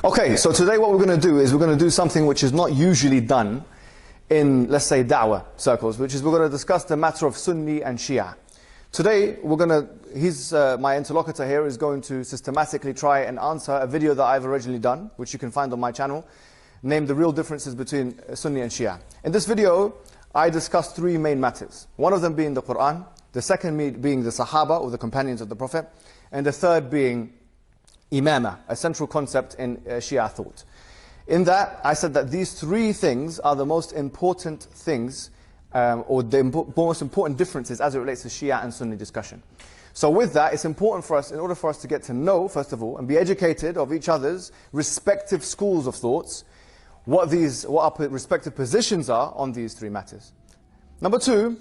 Okay, so today what we're going to do is we're going to do something which is not usually done in, let's say, da'wah circles, which is we're going to discuss the matter of Sunni and Shia. Today, my interlocutor here is going to systematically try and answer a video that I've originally done, which you can find on my channel, named The Real Differences Between Sunni and Shia. In this video, I discussed three main matters. One of them being the Quran, the second being the Sahaba, or the companions of the Prophet, and the third being Imamah, a central concept in Shia thought. In that, I said that these three things are the most important things, or the most important differences as it relates to Shia and Sunni discussion. So with that, it's important for us, in order for us to get to know, first of all, and be educated of each other's respective schools of thoughts, what our respective positions are on these three matters. Number two,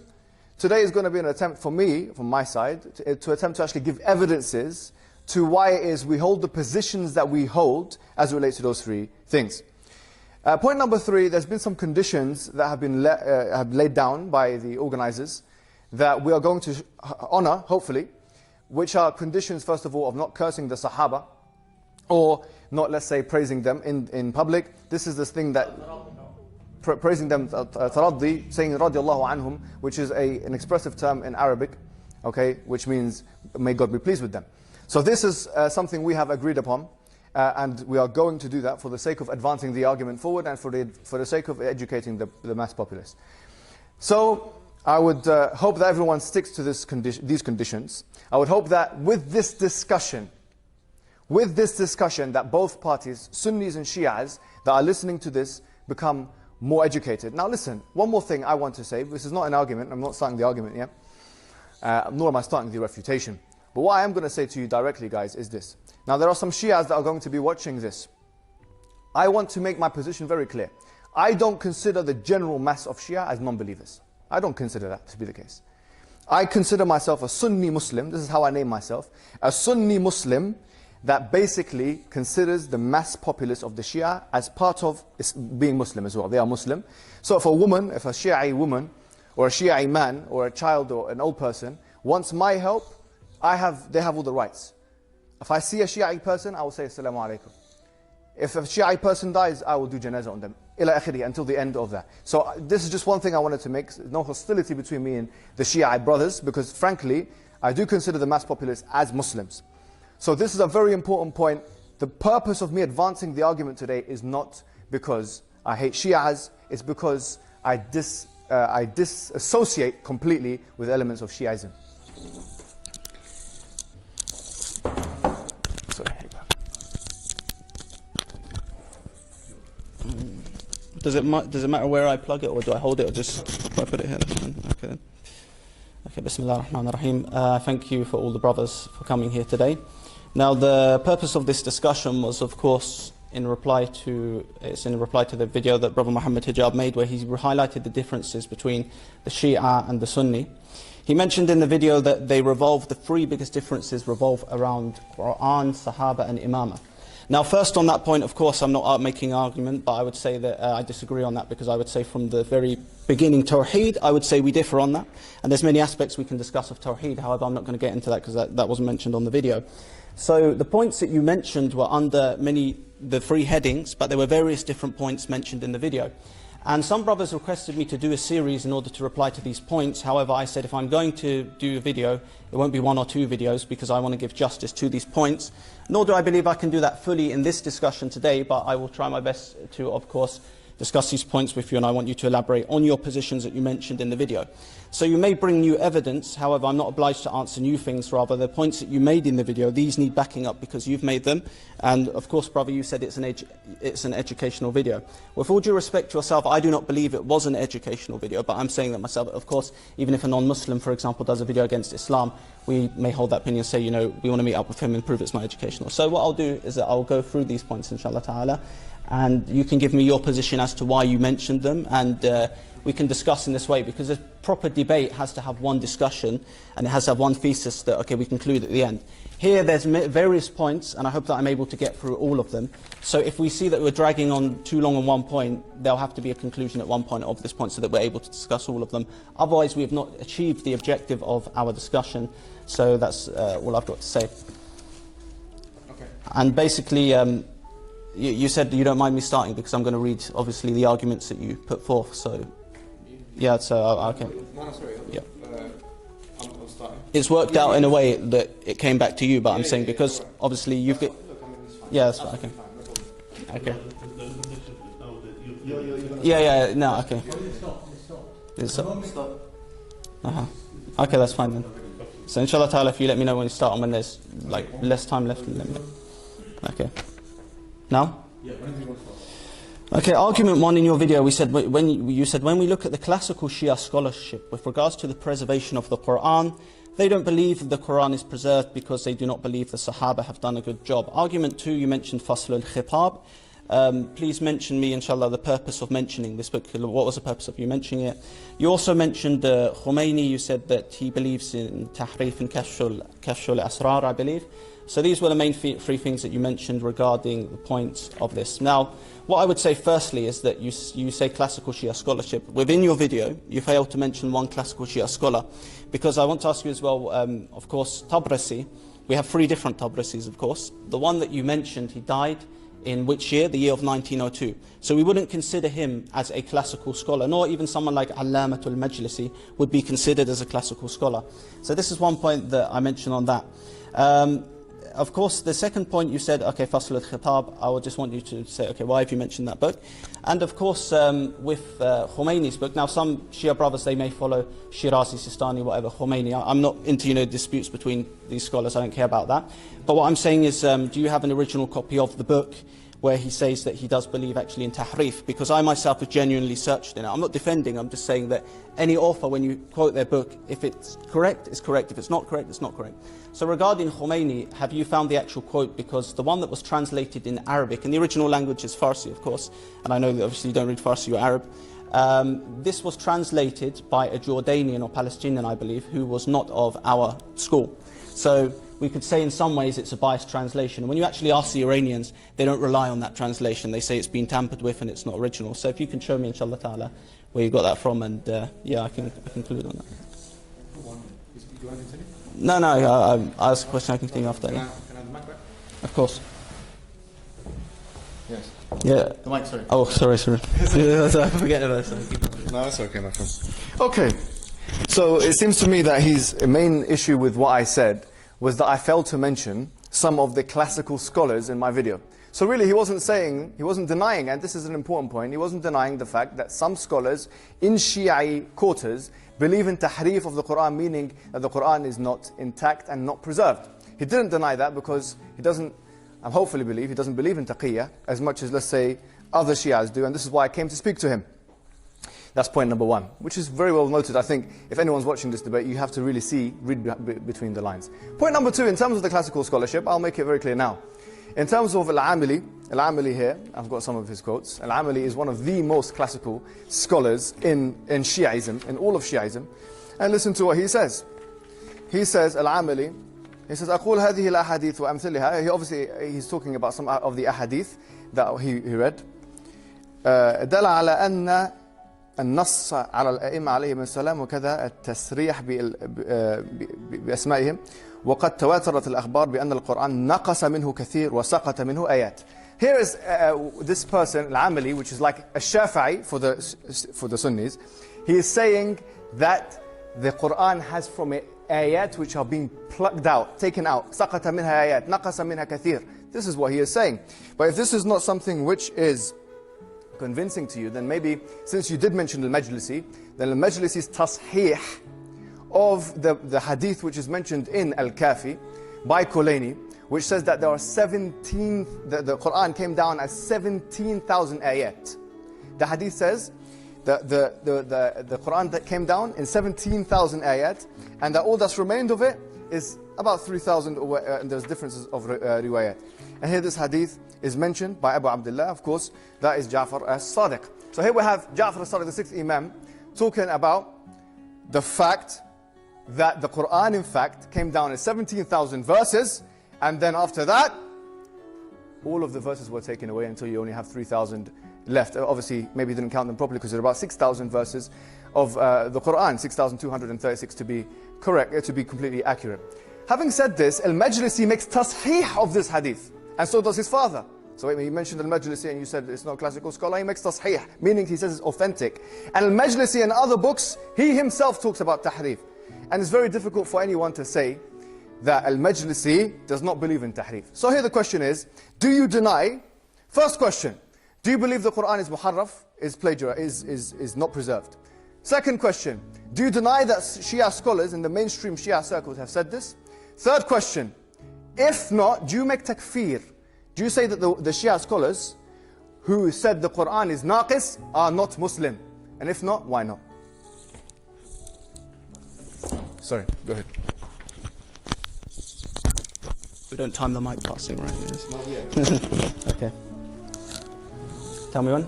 today is going to be an attempt for me, from my side, to attempt to actually give evidences to why it is we hold the positions that we hold as it relates to those three things. Point number three, there's been some conditions that have been laid down by the organizers that we are going to honor, hopefully, which are conditions, first of all, of not cursing the Sahaba, or not, let's say, praising them in public. This is this thing that praising them, taraddi, saying radiyallahu anhum, which is an expressive term in Arabic, okay, which means may God be pleased with them. So this is something we have agreed upon, and we are going to do that for the sake of advancing the argument forward and for the sake of educating the mass populace. So I would hope that everyone sticks to these conditions. I would hope that with this discussion that both parties, Sunnis and Shias, that are listening to this, become more educated. Now listen, one more thing I want to say. This is not an argument. I'm not starting the argument yet. Nor am I starting the refutation. But what I am going to say to you directly, guys, is this. Now, there are some Shias that are going to be watching this. I want to make my position very clear. I don't consider the general mass of Shia as non-believers. I don't consider that to be the case. I consider myself a Sunni Muslim. This is how I name myself. A Sunni Muslim that basically considers the mass populace of the Shia as part of being Muslim as well. They are Muslim. So if a Shi'i woman, or a Shi'i man, or a child, or an old person, wants my help, they have all the rights. If I see a Shi'i person, I will say Assalamu alaikum. If a Shi'i person dies, I will do janazah on them. Ila akhiri, until the end of that. So this is just one thing I wanted to make. No hostility between me and the Shi'i brothers, because frankly, I do consider the mass populace as Muslims. So this is a very important point. The purpose of me advancing the argument today is not because I hate Shi'as, it's because I disassociate completely with elements of Shi'ism. Does it matter where I plug it, or do I hold it, or just I put it here? That's fine. Okay then. Okay, Bismillah ar-Rahman ar-Rahim. Thank you for all the brothers for coming here today. Now, the purpose of this discussion was, of course, in reply to the video that Brother Muhammad Hijab made, where he highlighted the differences between the Shia and the Sunni. He mentioned in the video that the three biggest differences revolve around Quran, Sahaba and Imamah. Now first on that point, of course, I'm not making an argument, but I would say that I disagree on that, because I would say from the very beginning, Tawheed, I would say we differ on that. And there's many aspects we can discuss of Tawheed, however, I'm not going to get into that because that wasn't mentioned on the video. So the points that you mentioned were under the three headings, but there were various different points mentioned in the video. And some brothers requested me to do a series in order to reply to these points. However, I said if I'm going to do a video, it won't be one or two videos, because I want to give justice to these points. Nor do I believe I can do that fully in this discussion today, but I will try my best to, of course, discuss these points with you, and I want you to elaborate on your positions that you mentioned in the video. So you may bring new evidence, however, I'm not obliged to answer new things. Rather, the points that you made in the video, these need backing up because you've made them. And of course, brother, you said it's an educational video. With all due respect to yourself, I do not believe it was an educational video, but I'm saying that myself. Of course, even if a non-Muslim, for example, does a video against Islam, we may hold that opinion and say, you know, we want to meet up with him and prove it's not educational. So what I'll do is that I'll go through these points, inshallah ta'ala, and you can give me your position as to why you mentioned them, and we can discuss in this way, because a proper debate has to have one discussion, and it has to have one thesis that, okay, we conclude at the end. Here there's various points, and I hope that I'm able to get through all of them. So if we see that we're dragging on too long on one point, there'll have to be a conclusion at one point of this point so that we're able to discuss all of them. Otherwise, we have not achieved the objective of our discussion. So that's all I've got to say. Okay. And basically, You said you don't mind me starting because I'm going to read, obviously, the arguments that you put forth. So, yeah, so, okay. No, sorry. Yeah. I'm starting. It's worked out in a way that it came back to you, but I'm saying because, obviously, you've got... Yeah, that's fine, okay. Okay. Yeah, no, okay. Stop. Okay, that's fine then. So inshallah ta'ala, if you let me know when you start and when there's like less time left, let me know. Okay. Now? Okay, argument one in your video, we said when we look at the classical Shia scholarship with regards to the preservation of the Quran, they don't believe the Quran is preserved because they do not believe the Sahaba have done a good job. Argument two, you mentioned Fasl al-Khitab. Please mention me, inshallah, the purpose of mentioning this book. What was the purpose of you mentioning it? You also mentioned Khomeini. You said that he believes in Tahrif and Kashful Asrar, I believe. So these were the main three things that you mentioned regarding the points of this. Now, what I would say firstly is that you say classical Shia scholarship. Within your video, you failed to mention one classical Shia scholar. Because I want to ask you as well, of course, Tabrasi. We have three different Tabrasis, of course. The one that you mentioned, he died in which year? The year of 1902. So we wouldn't consider him as a classical scholar, nor even someone like Allamatul Majlisi would be considered as a classical scholar. So this is one point that I mentioned on that. Of course, the second point you said, okay, Fasl al-Khitab, I would just want you to say, okay, why have you mentioned that book? And of course, with Khomeini's book, now some Shia brothers, they may follow Shirazi, Sistani, whatever, Khomeini. I'm not into, disputes between these scholars, I don't care about that. But what I'm saying is, do you have an original copy of the book where he says that he does believe actually in tahrif? Because I myself have genuinely searched in it. I'm not defending, I'm just saying that any author, when you quote their book, if it's correct, it's correct. If it's not correct, it's not correct. So regarding Khomeini, have you found the actual quote? Because the one that was translated in Arabic, and the original language is Farsi, of course, and I know that obviously you don't read Farsi or Arab, this was translated by a Jordanian or Palestinian, I believe, who was not of our school. So we could say in some ways it's a biased translation. And when you actually ask the Iranians, they don't rely on that translation. They say it's been tampered with and it's not original. So if you can show me, inshallah ta'ala, where you got that from, and yeah, I can conclude on that. Do you want to continue? No, I ask a question, I can continue after that. Can I have the mic back? Of course. Yes. Yeah. The mic, sorry. Oh, sorry. I forget about that. No, that's okay, my friend. Okay. So it seems to me that his main issue with what I said was that I failed to mention some of the classical scholars in my video. So really he wasn't denying, and this is an important point, he wasn't denying the fact that some scholars in Shi'i quarters believe in tahrif of the Quran, meaning that the Quran is not intact and not preserved. He didn't deny that because he doesn't, I hopefully believe, he doesn't believe in taqiyya as much as, let's say, other Shi'as do, and this is why I came to speak to him. That's point number one, which is very well noted. I think if anyone's watching this debate, you have to really read between the lines. Point number two, in terms of the classical scholarship, I'll make it very clear now. In terms of Al-Amili here, I've got some of his quotes. Al-Amili is one of the most classical scholars in Shi'ism, in all of Shi'ism. And listen to what he says. He says, Al-Amili, he says, أقول هذه الأحاديث وأمثلها. He's talking about some of the ahadith that he read. دل على أن النص على الأئمة عليهم السلام وكذا التصريح بأسمائهم وقد تواترت الأخبار بأن القرآن نقص منه كثير وسقط منه آيات. Here is this person, Al-Amili, which is like a Shafi'i for the Sunnis. He is saying that the Quran has from it ayat which are being plucked out, taken out. سقط منها آيات نقص منها كثير. This is what he is saying. But if this is not something which is convincing to you, then maybe, since you did mention Al-Majlisi, then Al-Majlisi's tashih of the hadith which is mentioned in Al-Kafi by Kulaini, which says that there are the Quran came down as 17,000 ayat. The hadith says that the Quran that came down in 17,000 ayat, and that all that's remained of it is about 3,000, and there's differences of riwayat. And here this hadith is mentioned by Abu Abdullah, of course, that is Ja'far as-Sadiq. So here we have Ja'far as-Sadiq, the sixth Imam, talking about the fact that the Quran, in fact, came down in 17,000 verses, and then after that, all of the verses were taken away until you only have 3,000 left. Obviously, maybe you didn't count them properly because there are about 6,000 verses of the Quran, 6,236 to be correct, to be completely accurate. Having said this, Al-Majlisi makes tashih of this hadith, and so does his father. So wait, he mentioned al-Majlisi and you said it's not a classical scholar. He makes tasheeh, meaning he says it's authentic. And al-Majlisi and other books, he himself talks about tahrif. And it's very difficult for anyone to say that al-Majlisi does not believe in tahrif. So here the question is, do you deny, first question, do you believe the Quran is muharraf, is plagiarized, is not preserved? Second question, do you deny that Shia scholars in the mainstream Shia circles have said this? Third question, if not, do you make takfir? Do you say that the Shia scholars who said the Quran is naqis are not Muslim? And if not, why not? Sorry, go ahead. We don't time the mic passing, right? Okay. Tell me when.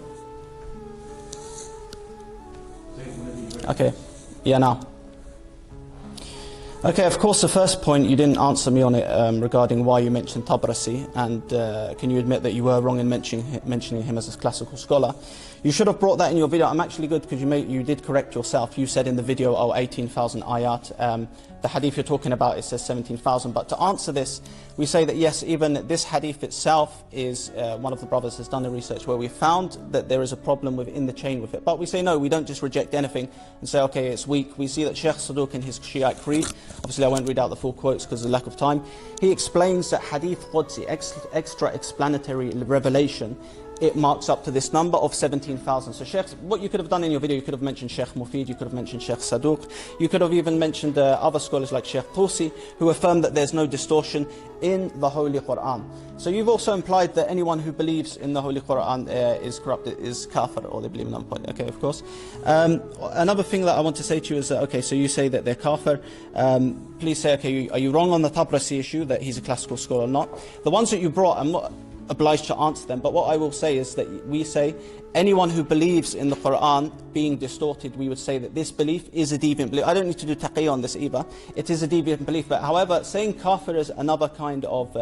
Okay. Yeah, now. Okay, of course, the first point, you didn't answer me on it regarding why you mentioned Tabrasi, and can you admit that you were wrong in mentioning him as a classical scholar? You should have brought that in your video. I'm actually good because you did correct yourself. You said in the video, oh, 18,000 ayat. The hadith you're talking about, it says 17,000. But to answer this, we say that yes, even this hadith itself is, one of the brothers has done the research where we found that there is a problem within the chain with it. But we say no, we don't just reject anything and say, okay, it's weak. We see that Sheikh Saduq in his Shiite Creed, obviously I won't read out the full quotes because of the lack of time, he explains that hadith Qudsi, extra explanatory revelation, it marks up to this number of 17,000. So Sheikh, what you could have done in your video, you could have mentioned Sheikh Mufid, you could have mentioned Sheikh Saduq, you could have even mentioned other scholars like Sheikh Tusi, who affirm that there's no distortion in the Holy Quran. So you've also implied that anyone who believes in the Holy Quran is corrupted, is kafir, or they believe in that point. Okay, of course. Another thing that I want to say to you is that, okay, so you say that they're kafir. Please say, okay, are you wrong on the Tabrasi issue, that he's a classical scholar or not? The ones that you brought, I'm not obliged to answer them, but what I will say is that we say anyone who believes in the Quran being distorted, we would say that this belief is a deviant belief. I don't need to do taqiyya on this either. It is a deviant belief, but however, saying kafir is another kind of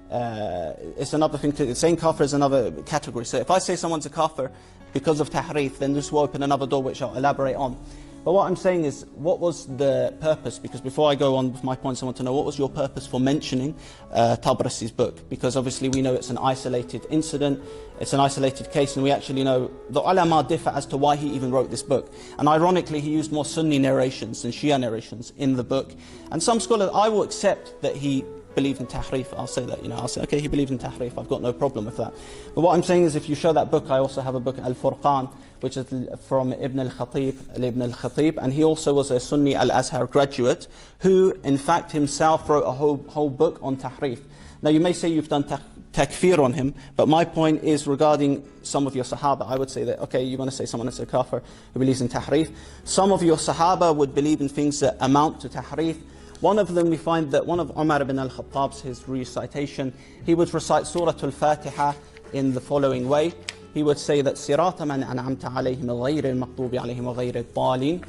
it's another thing saying kafir is another category. So if I say someone's a kafir because of tahrif, then this will open another door which I'll elaborate on. But what I'm saying is, what was the purpose? Because before I go on with my points, I want to know, what was your purpose for mentioning Tabrasi's book? Because obviously we know it's an isolated incident, it's an isolated case, and we actually know the ulama differ as to why he even wrote this book. And ironically, he used more Sunni narrations than Shia narrations in the book. And some scholars, I will accept that he believed in tahrif. I'll say that, I'll say, okay, he believed in tahrif, I've got no problem with that. But what I'm saying is, if you show that book, I also have a book, Al-Furqan, which is from Ibn al-Khatib, and he also was a Sunni Al-Azhar graduate, who in fact himself wrote a whole book on tahrif. Now you may say you've done takfir on him, but my point is regarding some of your Sahaba. I would say that, okay, you want to say someone is a kafir who believes in tahrif. Some of your Sahaba would believe in things that amount to tahrif. One of them, we find that one of Umar ibn al-Khattab's, his recitation, he would recite Surah Al-Fatiha in the following way. He would say that Sirata man an'amta alayhim ghayri al-maqdubi alayhim wa ghayri al-dhalin.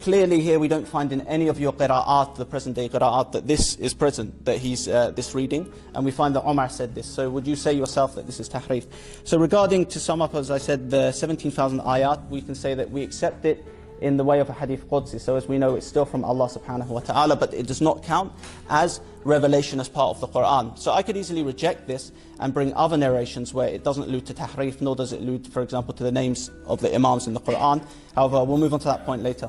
Clearly here we don't find in any of your qira'at, the present day qira'at, that this is present, that he's this reading, and we find that Umar said this. So would you say yourself that this is tahrif? So regarding, to sum up, as I said, the 17,000 ayat, we can say that we accept it in the way of a hadith Qudsi. So as we know, it's still from Allah subhanahu wa ta'ala, but it does not count as revelation as part of the Quran. So I could easily reject this and bring other narrations where it doesn't allude to tahrif, nor does it allude, for example, to the names of the imams in the Quran. However, we'll move on to that point later.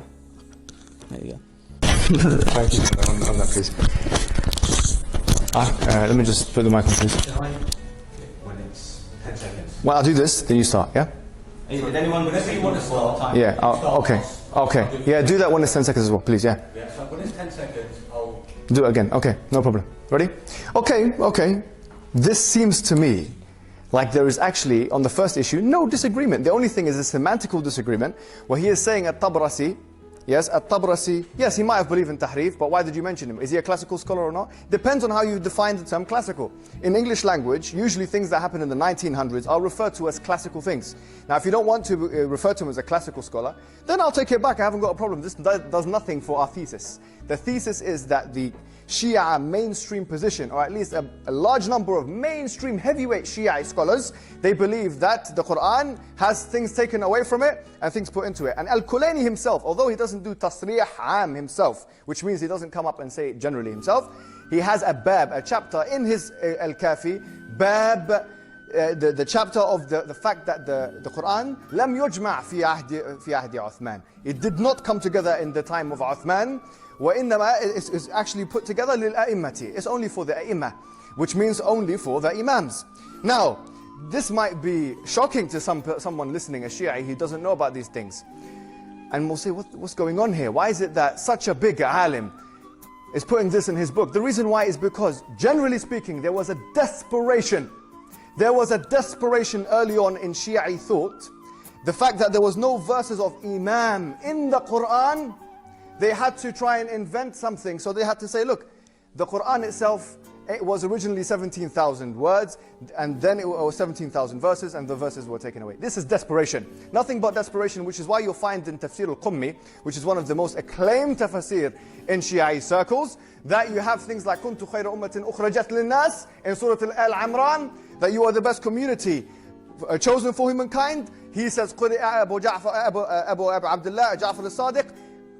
There you go. Thank you on that, please. Let me just put the mic on, please. When it's 10 seconds. Well, I'll do this, then you start, yeah? Did anyone, whenever you want to start time? Yeah, okay. Okay. Yeah, do that when it's 10 seconds as well, please, yeah. Yeah, so when it's 10 seconds, I'll... Do it again, okay, no problem. Ready? Okay. This seems to me like there is actually, on the first issue, no disagreement. The only thing is a semantical disagreement, where he is saying at-Tabrasi, yes, at-Tabrasi, yes, he might have believed in tahrif, but why did you mention him? Is he a classical scholar or not? Depends on how you define the term classical. In English language, usually things that happen in the 1900s are referred to as classical things. Now, if you don't want to refer to him as a classical scholar, then I'll take it back, I haven't got a problem. This does nothing for our thesis. The thesis is that the Shia mainstream position, or at least a large number of mainstream heavyweight Shia scholars, they believe that the Quran has things taken away from it and things put into it. And Al-Kulayni himself, although he doesn't do tasriyah am himself, which means he doesn't come up and say it generally himself, He has a bab, a chapter in his Al-Kafi, bab, the chapter of the fact that the Quran لم يجمع في عهد عثمان. It did not come together in the time of Uthman. وإنما is actually put together للأئمة. It's only for the A'immah, which means only for the Imams. Now, this might be shocking to someone listening, a Shia, he doesn't know about these things. And we'll say, what's going on here? Why is it that such a big alim is putting this in his book? The reason why is because, generally speaking, there was a desperation. There was a desperation early on in Shia thought. The fact that there was no verses of Imam in the Quran, they had to try and invent something. So they had to say, look, the Quran itself, it was originally 17,000 words, and then it was 17,000 verses, and the verses were taken away. This is desperation. Nothing but desperation, which is why you'll find in Tafsir al-Qummi, which is one of the most acclaimed tafsir in Shia circles, that you have things like كُنْتُ خَيْرَ أُمَّةٍ أُخْرَجَتْ لِلنَّاسِ in Surah Al-Imran, that you are the best community chosen for humankind. He says, قُرِئَ أَبُو Abdullah, Ja'far al-Sadiq,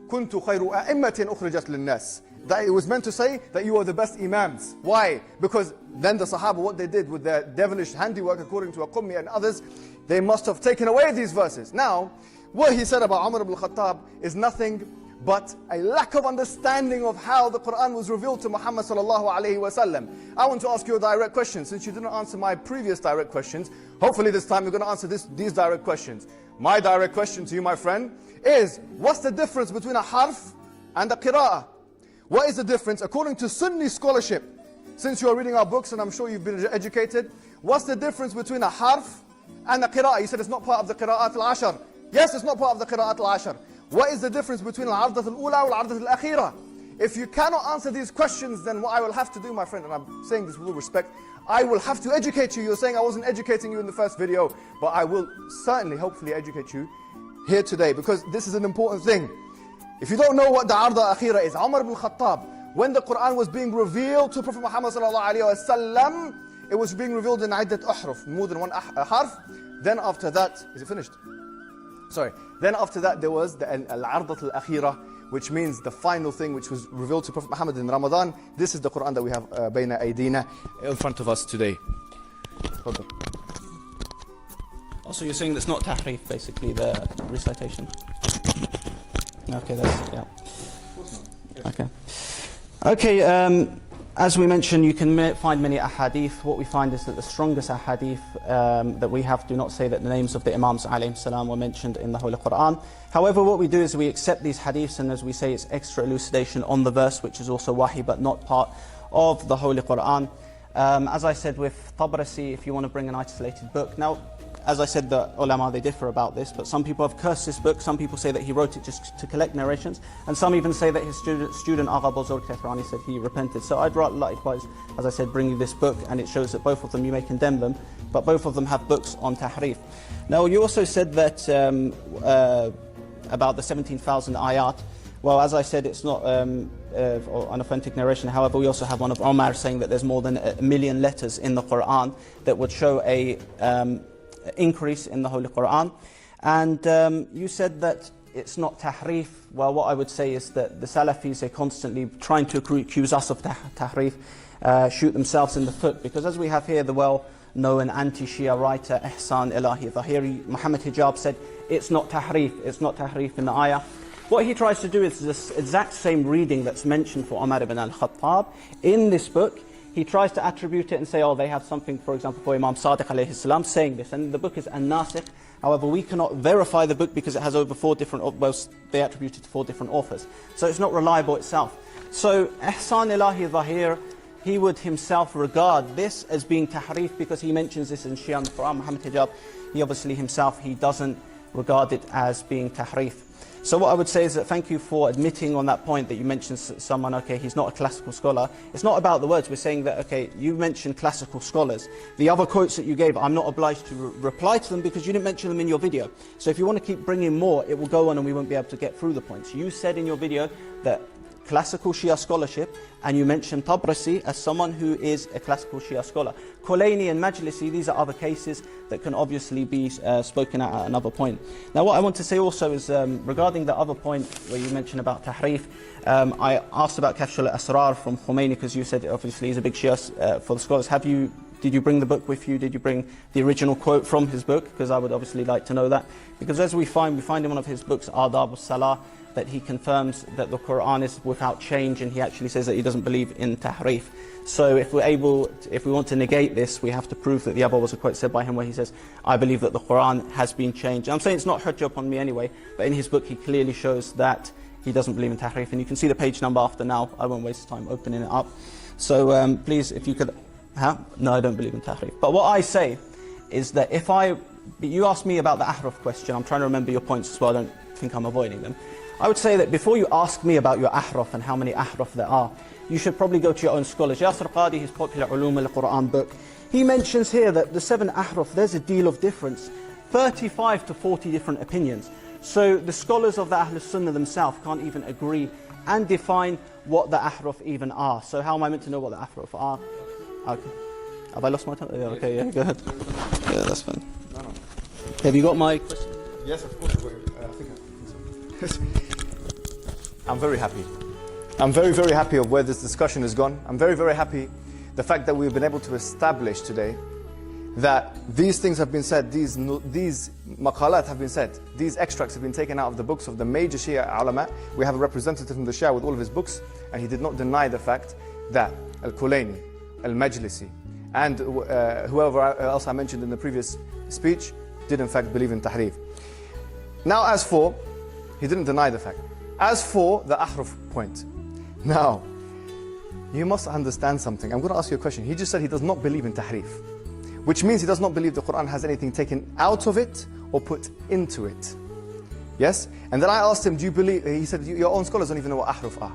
كُنْتُ خَيْرُ أَئِمَّةٍ أُخْرِجَتْ لِلنَّاسِ. That it was meant to say that you are the best imams. Why? Because then the Sahaba, what they did with their devilish handiwork, according to Al-Qummi and others, they must have taken away these verses. Now, what he said about Umar ibn al-Khattab is nothing but a lack of understanding of how the Quran was revealed to Muhammad sallallahu alayhi wa sallam. I want to ask you a direct question. Since you didn't answer my previous direct questions, hopefully this time you're going to answer these direct questions. My direct question to you, my friend, is what's the difference between a harf and a qira'ah? What is the difference according to Sunni scholarship? Since you are reading our books and I'm sure you've been educated, what's the difference between a harf and a qira'ah? You said it's not part of the qira'at al-ashar. Yes, it's not part of the qira'at al-ashar. What is the difference between al-ardat al-ula and al-ardat al-akhira? If you cannot answer these questions, then what I will have to do, my friend, and I'm saying this with all respect, I will have to educate you. You're saying I wasn't educating you in the first video, but I will certainly, hopefully educate you here today, because this is an important thing. If you don't know what the Arda Akhira is, Umar ibn Khattab, when the Quran was being revealed to Prophet Muhammad sallallahu alayhi wa sallam, it was being revealed in iddat uhruf, more than one harf. Then after that, is it finished? Sorry. Then after that there was the al-Ardat al-Akhira, which means the final thing which was revealed to Prophet Muhammad in Ramadan. This is the Quran that we have bayna aydina, in front of us today. Also, you're saying that's not tahrif, basically, the recitation. Okay, that's, yeah. Okay. Okay, as we mentioned, you can find many ahadith. What we find is that the strongest ahadith that we have do not say that the names of the Imams alayhim salam were mentioned in the Holy Quran. However, what we do is we accept these hadiths, and as we say, it's extra elucidation on the verse, which is also wahi, but not part of the Holy Quran. As I said with Tabrasi, if you want to bring an isolated book. Now, as I said, the ulama, they differ about this, but some people have cursed this book, some people say that he wrote it just to collect narrations, and some even say that his student Agha Bozorg Tehrani said he repented. So I'd rather, likewise, as I said, bring you this book, and it shows that both of them, you may condemn them, but both of them have books on tahrif. Now, you also said that about the 17,000 ayat. Well, as I said, it's not an authentic narration. However, we also have one of Umar saying that there's more than 1 million letters in the Quran that would show a increase in the Holy Quran. And you said that it's not tahrif. Well, what I would say is that the Salafis are constantly trying to accuse us of tahrif, shoot themselves in the foot, because as we have here, the well-known anti-Shia writer Ihsan Ilahi Zahiri, Muhammad Hijab, said it's not tahrif in the ayah. What he tries to do is this exact same reading that's mentioned for Umar ibn al-Khattab in this book. He tries to attribute it and say, oh, they have something, for example, for Imam Sadiq alayhi salam saying this, and the book is an-Nasikh. However, we cannot verify the book because it has over 4 different, well, they attribute it to 4 different authors. So it's not reliable itself. So Ihsan Ilahi Zahir, he would himself regard this as being tahrif because he mentions this in Shia and the Quran. Muhammad Hijab, he obviously himself, he doesn't regard it as being tahrif. So what I would say is that thank you for admitting on that point that you mentioned someone, okay, he's not a classical scholar. It's not about the words. We're saying that, okay, you mentioned classical scholars. The other quotes that you gave, I'm not obliged to reply to them because you didn't mention them in your video. So if you want to keep bringing more, it will go on and we won't be able to get through the points. You said in your video that classical Shia scholarship, and you mention Tabrasi as someone who is a classical Shia scholar. Kulaini and Majlisi, these are other cases that can obviously be spoken at another point. Now what I want to say also is regarding the other point where you mentioned about Tahrif, I asked about Kashf al-Asrar from Khomeini because you said obviously he's a big Shia for the scholars. Did you bring the book with you? Did you bring the original quote from his book? Because I would obviously like to know that. Because as we find in one of his books, Adab al-Salah, that he confirms that the Quran is without change, and he actually says that he doesn't believe in tahrif. So if we want to negate this, we have to prove that the other was a quote said by him where he says, I believe that the Quran has been changed. And I'm saying it's not hujjah upon me anyway, but in his book he clearly shows that he doesn't believe in tahrif. And you can see the page number after now. I won't waste time opening it up. So please, if you could... No, I don't believe in tahrif. But what I say is that you asked me about the ahraf question. I'm trying to remember your points as well. I don't think I'm avoiding them. I would say that before you ask me about your ahraf and how many ahraf there are, you should probably go to your own scholars. Yasir Qadi, his Popular Ulum al-Quran book, he mentions here that the 7 ahraf, there's a deal of difference. 35 to 40 different opinions. So the scholars of the Ahlul Sunnah themselves can't even agree and define what the ahraf even are. So how am I meant to know what the ahraf are? Okay. Have I lost my time? Yeah, okay, yeah, go ahead. Yeah, that's fine. No. Have you got my question? Yes, of course. I think so. I'm very happy. I'm very, very happy of where this discussion has gone. I'm very, very happy the fact that we've been able to establish today that these things have been said, these maqalat have been said, these extracts have been taken out of the books of the major Shia ulama. We have a representative from the Shia with all of his books, and he did not deny the fact that Al-Kulaini, Al-Majlisi, and whoever else I mentioned in the previous speech did in fact believe in tahrif. Now he didn't deny the fact. As for the ahraf point, now, you must understand something. I'm going to ask you a question. He just said he does not believe in tahrif, which means he does not believe the Quran has anything taken out of it or put into it. Yes? And then I asked him, do you believe, he said, your own scholars don't even know what ahraf are.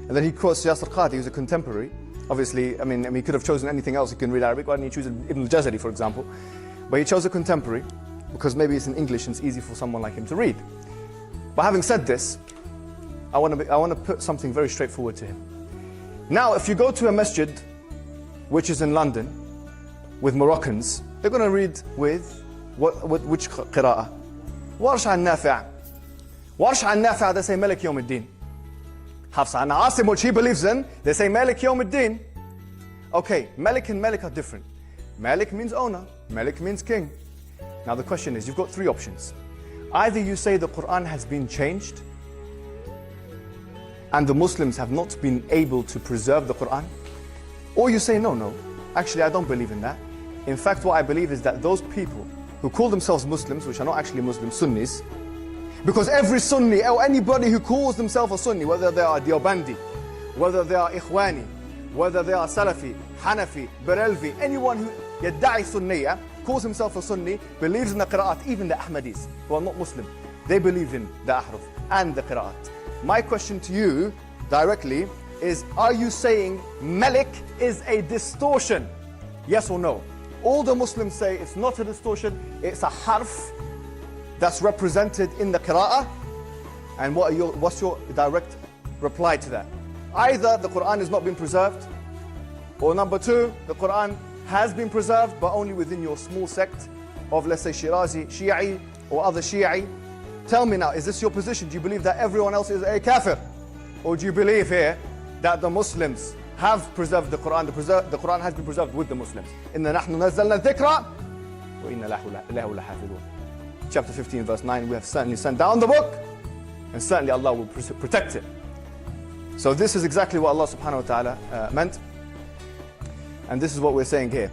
And then he quotes Yasir Qadi, who's a contemporary. Obviously, I mean, he could have chosen anything else. He can read Arabic. Why didn't he choose Ibn al-Jazari, for example? But he chose a contemporary because maybe it's in English and it's easy for someone like him to read. But having said this, I want to put something very straightforward to him. Now, if you go to a masjid, which is in London, with Moroccans, they're going to read with which qira'ah? Warsh al-Nafi'. Warsh al-Nafi', they say Malik Yawm al-Din. Hafsa and Asim, which he believes in, they say Malik Yawm al-Din. Okay, Malik and Malik are different. Malik means owner, Malik means king. Now the question is, you've got 3 options. Either you say the Quran has been changed, and the Muslims have not been able to preserve the Quran, or you say, no, actually I don't believe in that. In fact, what I believe is that those people who call themselves Muslims, which are not actually Muslims, Sunnis, because every Sunni, or anybody who calls themselves a Sunni, whether they are Deobandi, whether they are Ikhwani, whether they are Salafi, Hanafi, Barelvi, anyone who yadda'i Sunniyah, calls himself a Sunni, believes in the Qira'at, even the Ahmadis, who are not Muslim, they believe in the Ahraf and the Qira'at. My question to you, directly, is are you saying Malik is a distortion? Yes or no? All the Muslims say it's not a distortion, it's a harf that's represented in the Qira'ah. And what's your direct reply to that? Either the Quran has not been preserved, or number 2, the Quran has been preserved, but only within your small sect of, let's say, Shirazi, Shi'i, or other Shi'i. Tell me now, is this your position? Do you believe that everyone else is a kafir? Or do you believe here that the Muslims have preserved the Quran? The Quran has been preserved with the Muslims. Inna nahnu nazzalna dhikra wa inna lahu lahafidun. Chapter 15, verse 9, we have certainly sent down the book, and certainly Allah will protect it. So this is exactly what Allah subhanahu wa ta'ala meant. And this is what we're saying here.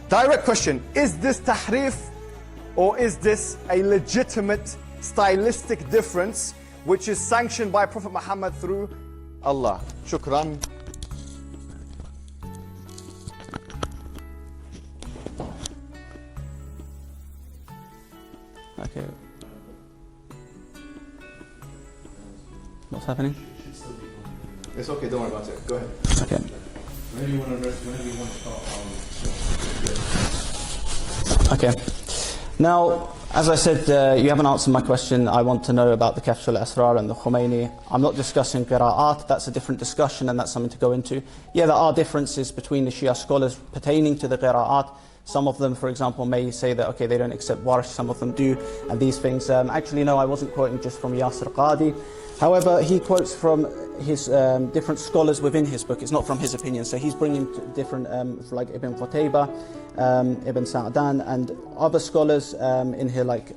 Direct question, is this tahrif, or is this a legitimate stylistic difference which is sanctioned by Prophet Muhammad through Allah? Shukran. Okay. What's happening? It's okay, don't worry about it. Go ahead. Okay. Whenever you want to start, Okay. Now, As I said, you haven't answered my question. I want to know about the Kashf al-Asrar and the Khomeini. I'm not discussing qira'at, that's a different discussion and that's something to go into. Yeah, there are differences between the Shia scholars pertaining to the qira'at. Some of them, for example, may say that, okay, they don't accept Warsh, some of them do, and these things. Actually, no, I wasn't quoting just from Yasir Qadi. However, he quotes from his different scholars within his book. It's not from his opinion. So he's bringing different, like Ibn Qutaybah, Ibn Sa'dan, and other scholars in here, like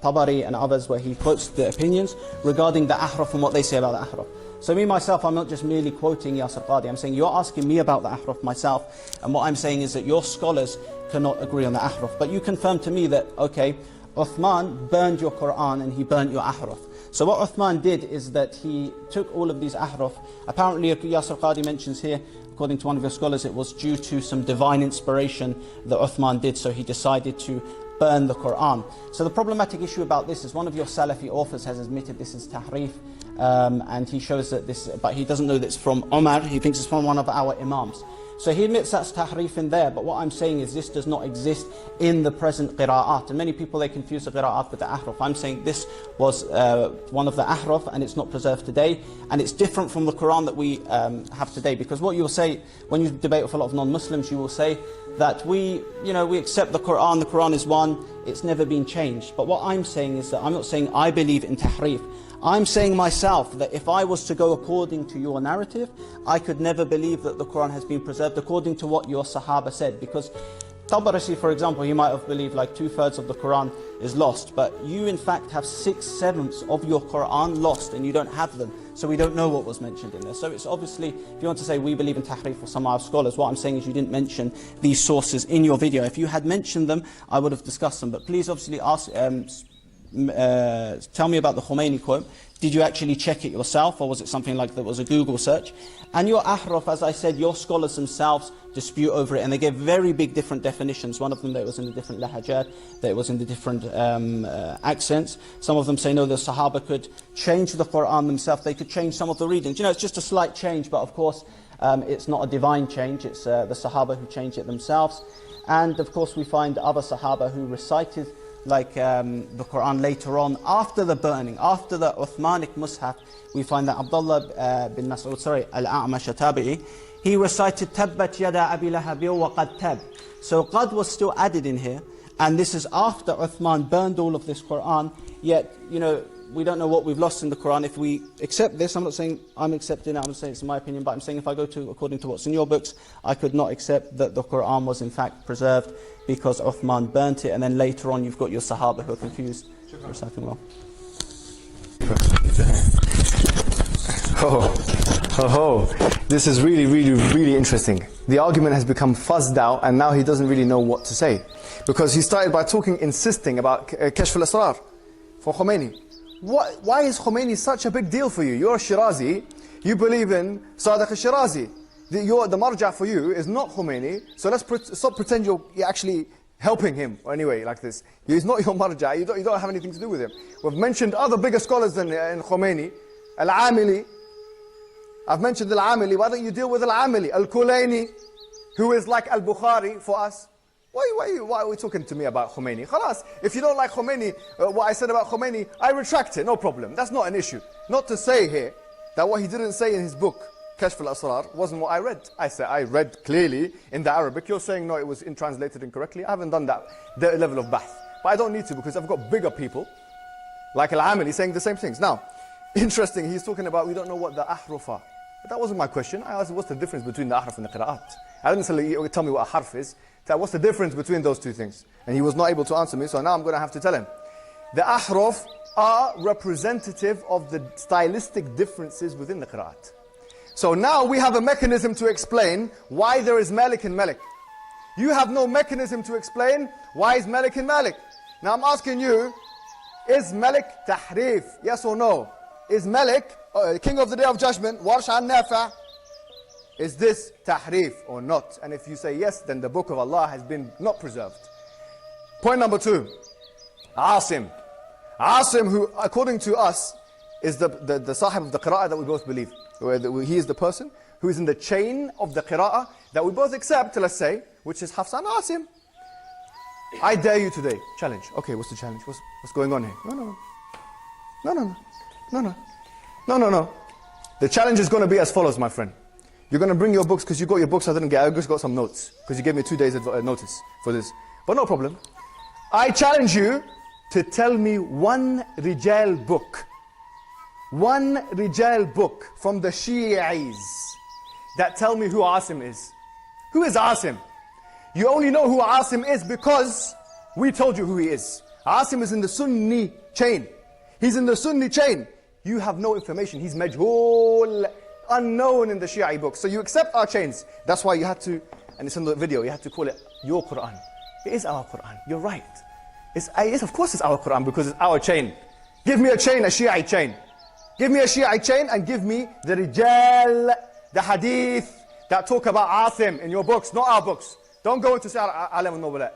Tabari and others, where he quotes the opinions regarding the Ahraf and what they say about the Ahraf. So me, myself, I'm not just merely quoting Yasir Qadi. I'm saying you're asking me about the Ahraf myself, and what I'm saying is that your scholars cannot agree on the Ahraf. But you confirm to me that, okay, Uthman burned your Quran and he burnt your Ahraf. So what Uthman did is that he took all of these Ahraf. Apparently, Yasir Qadi mentions here, according to one of your scholars, it was due to some divine inspiration that Uthman did, so he decided to burn the Quran. So the problematic issue about this is one of your Salafi authors has admitted this is tahrif, and he shows that this, but he doesn't know that it's from Umar, he thinks it's from one of our Imams. So he admits that's tahrif in there, but what I'm saying is this does not exist in the present qira'at. And many people, they confuse the qira'at with the ahraf. I'm saying this was one of the ahraf and it's not preserved today. And it's different from the Quran that we have today. Because what you will say, when you debate with a lot of non-Muslims, you will say that we accept the Quran is one, it's never been changed. But what I'm saying is that I'm not saying I believe in tahrif. I'm saying myself that if I was to go according to your narrative, I could never believe that the Quran has been preserved according to what your Sahaba said. Because Tabarasi, for example, he might have believed like 2/3 of the Quran is lost, but you in fact have 6/7 of your Quran lost and you don't have them. So we don't know what was mentioned in there. So it's obviously, if you want to say we believe in tahrif or some of our scholars, what I'm saying is you didn't mention these sources in your video. If you had mentioned them, I would have discussed them. But please obviously ask, tell me about the Khomeini quote. Did you actually check it yourself, or was it something like that was a Google search? And your ahraf, as I said, your scholars themselves dispute over it, and they give very big different definitions. One of them, that it was in the different lahajat, that it was in the different accents. Some of them say, no, the Sahaba could change the Quran themselves, they could change some of the readings. You know, it's just a slight change, but of course, it's not a divine change, it's the Sahaba who changed it themselves. And of course, we find other Sahaba who recited like the Quran later on, after the burning, after the Uthmanic Mus'haf. We find that Abdullah bin Mas'ud, Al-A'mash Tabi'i, he recited Tabbat yada abi lahabi wa qad tab. So qad was still added in here, and this is after Uthman burned all of this Quran. Yet, you know, we don't know what we've lost in the Quran. If we accept this, I'm not saying I'm accepting it, I'm saying it's my opinion, but I'm saying if I go to according to what's in your books, I could not accept that the Quran was in fact preserved because Uthman burnt it, and then later on you've got your Sahaba who are confused. Reciting well. This is really, really, really interesting. The argument has become fuzzed out, and now he doesn't really know what to say. Because he started by insisting about Kashf al-Asrar for Khomeini. Why is Khomeini such a big deal for you? You're a Shirazi, you believe in Sadiq al-Shirazi. The marja for you is not Khomeini, so let's stop pretend you're actually helping him, or anyway, like this. He's not your marja, you don't have anything to do with him. We've mentioned other bigger scholars than in Khomeini. Al-Amili, I've mentioned Al-Amili, why don't you deal with Al-Amili? Al-Kulaini, who is like Al-Bukhari for us. Why are we talking to me about Khomeini? Khalas, if you don't like Khomeini, what I said about Khomeini, I retract it, no problem. That's not an issue. Not to say here that what he didn't say in his book, Kashf al-Asrar, wasn't what I read. I said I read clearly in the Arabic. You're saying no, it was translated incorrectly. I haven't done that level of bahth. But I don't need to, because I've got bigger people like Al-Amili saying the same things. Now, interesting, he's talking about we don't know what the ahruf are. But that wasn't my question. I asked what's the difference between the ahruf and the qira'at. I didn't say tell me what a harf is. What's the difference between those two things? And he was not able to answer me, so now I'm going to have to tell him. The ahruf are representative of the stylistic differences within the qira'at. So now we have a mechanism to explain why there is Malik and Malik. You have no mechanism to explain why is Malik and Malik. Now I'm asking you, is Malik tahrif? Yes or no? Is Malik, King of the Day of Judgment, Warsh al-Nafi', is this tahrif or not? And if you say yes, then the book of Allah has been not preserved. Point number 2, Asim. Asim, who according to us is the sahib of the qira'ah that we both believe. He is the person who is in the chain of the qira'ah that we both accept, let's say, which is Hafs and Asim. I dare you today. Challenge. Okay, what's the challenge? What's going on here? No. The challenge is going to be as follows, my friend. You're going to bring your books, because you got your books I didn't get. I just got some notes, because you gave me 2 days notice for this. But no problem. I challenge you to tell me one Rijal book. One Rijal book from the Shi'is that tell me who Asim is. Who is Asim? You only know who Asim is because we told you who he is. Asim is in the Sunni chain. He's in the Sunni chain. You have no information. He's majhul, unknown in the Shi'i books. So you accept our chains. That's why you had to, and it's in the video, you had to call it your Quran. It is our Quran. You're right. Yes, of course it's our Quran because it's our chain. Give me a chain, a Shi'i chain. Give me a Shi'i chain and give me the Rijal, the Hadith that talk about Asim in your books, not our books. Don't go into Alam al-Nubulat.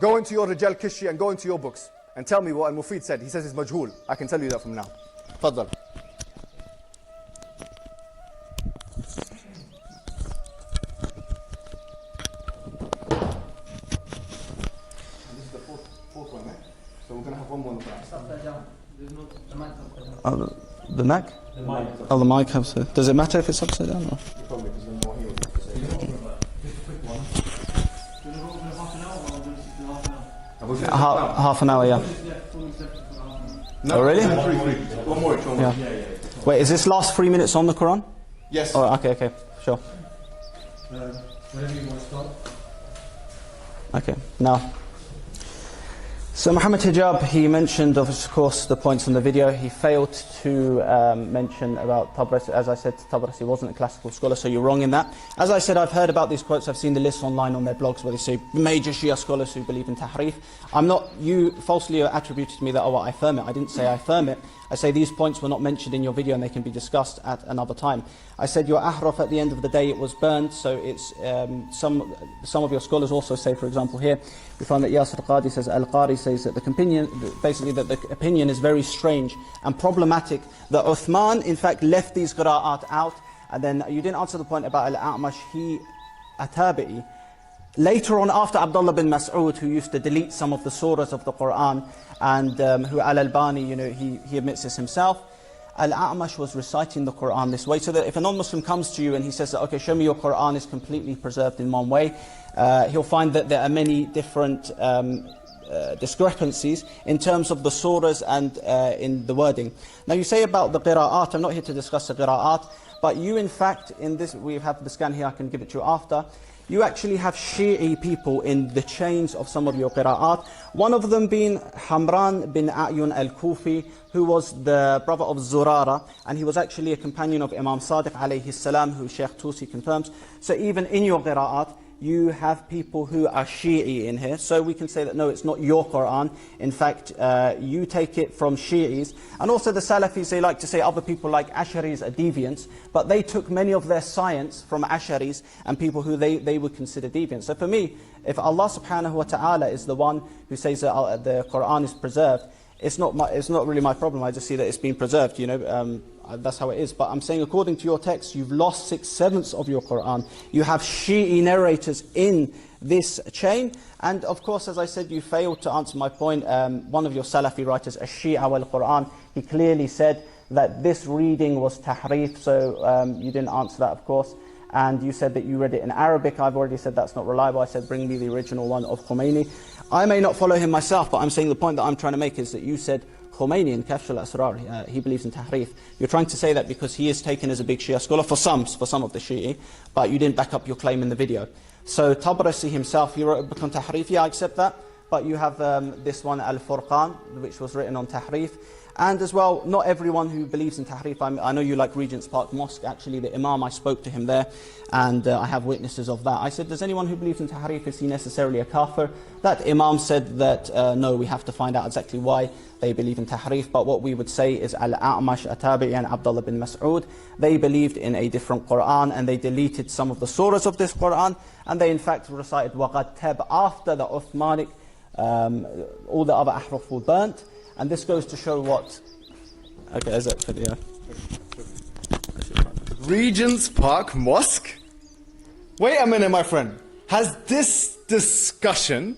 Go into your Rijal Kishi and go into your books and tell me what Al-Mufid said. He says it's majhul. I can tell you that from now. Faddal. This is the fourth one, right? So we're going to have one more. Oh, the Mac? The mic. Oh, the mic has to. Does it matter if it's upside down? Or? Probably because then more heels. Just a quick one. Do you want to go half an hour or do you want to do half an hour? Half an hour, yeah. No, Oh, really? One more. Yeah. Wait, is this last 3 minutes on the Quran? Yes. Oh, okay, sure. Whenever you want to start. Okay, now. So Muhammad Hijab, he mentioned, of course, the points in the video. He failed to mention about Tabrasi. As I said, Tabrasi wasn't a classical scholar, so you're wrong in that. As I said, I've heard about these quotes. I've seen the lists online on their blogs where they say major Shia scholars who believe in Tahrif. You falsely attributed to me that, I affirm it. I didn't say I affirm it. I say these points were not mentioned in your video and they can be discussed at another time. I said your ahraf at the end of the day, it was burned, so it's some of your scholars also say, for example here, we find that Yasir Qadi says, Al-Qari says that the opinion is very strange and problematic, that Uthman in fact left these qira'at out, and then you didn't answer the point about Al-A'mash, he Atabi'i. Later on, after Abdullah bin Mas'ud, who used to delete some of the surahs of the Quran, and who Al-Albani, he admits this himself, Al-A'mash was reciting the Quran this way, so that if a non-Muslim comes to you and he says, okay, show me your Quran is completely preserved in one way, he'll find that there are many different discrepancies in terms of the surahs and in the wording. Now you say about the qira'at, I'm not here to discuss the qira'at, but you in fact, in this, we have the scan here, I can give it to you after, you actually have Shi'i people in the chains of some of your qira'at. One of them being Hamran bin A'yun al-Kufi, who was the brother of Zurara, and he was actually a companion of Imam Sadiq alayhi salam, who Sheikh Tusi confirms. So even in your qira'at, you have people who are Shi'i in here. So we can say that no, it's not your Quran. In fact, you take it from Shi'is. And also the Salafis, they like to say other people like Asharis are deviants, but they took many of their science from Asharis and people who they would consider deviants. So for me, if Allah subhanahu wa ta'ala is the one who says that the Quran is preserved, it's not really my problem. I just see that it's been preserved, that's how it is. But I'm saying according to your text, you've lost 6/7 of your Quran. You have Shi'i narrators in this chain. And of course, as I said, you failed to answer my point. One of your Salafi writers, Ash-Shi'a wal-Quran, he clearly said that this reading was tahrif, so you didn't answer that, of course. And you said that you read it in Arabic. I've already said that's not reliable. I said bring me the original one of Khomeini. I may not follow him myself, but I'm saying the point that I'm trying to make is that you said Khomeini in Kashf al-Asrar, he believes in tahrif. You're trying to say that because he is taken as a big Shia scholar for some of the Shi'i, but you didn't back up your claim in the video. So Tabrasi himself, he wrote a book on tahrif. Yeah, I accept that. But you have this one, Al-Furqan, which was written on tahrif. And as well, not everyone who believes in tahrif, I know you like Regent's Park Mosque, actually the Imam, I spoke to him there, and I have witnesses of that. I said, does anyone who believes in tahrif, is he necessarily a kafir? That Imam said that, no, we have to find out exactly why they believe in tahrif, but what we would say is Al-A'mash, Atabi and Abdullah bin Mas'ud, they believed in a different Qur'an, and they deleted some of the surahs of this Qur'an, and they in fact recited Waqad Tab after the Uthmanic, all the other ahruf were burnt. And this goes to show what... Okay, is that video? Regent's Park Mosque? Wait a minute, my friend. Has this discussion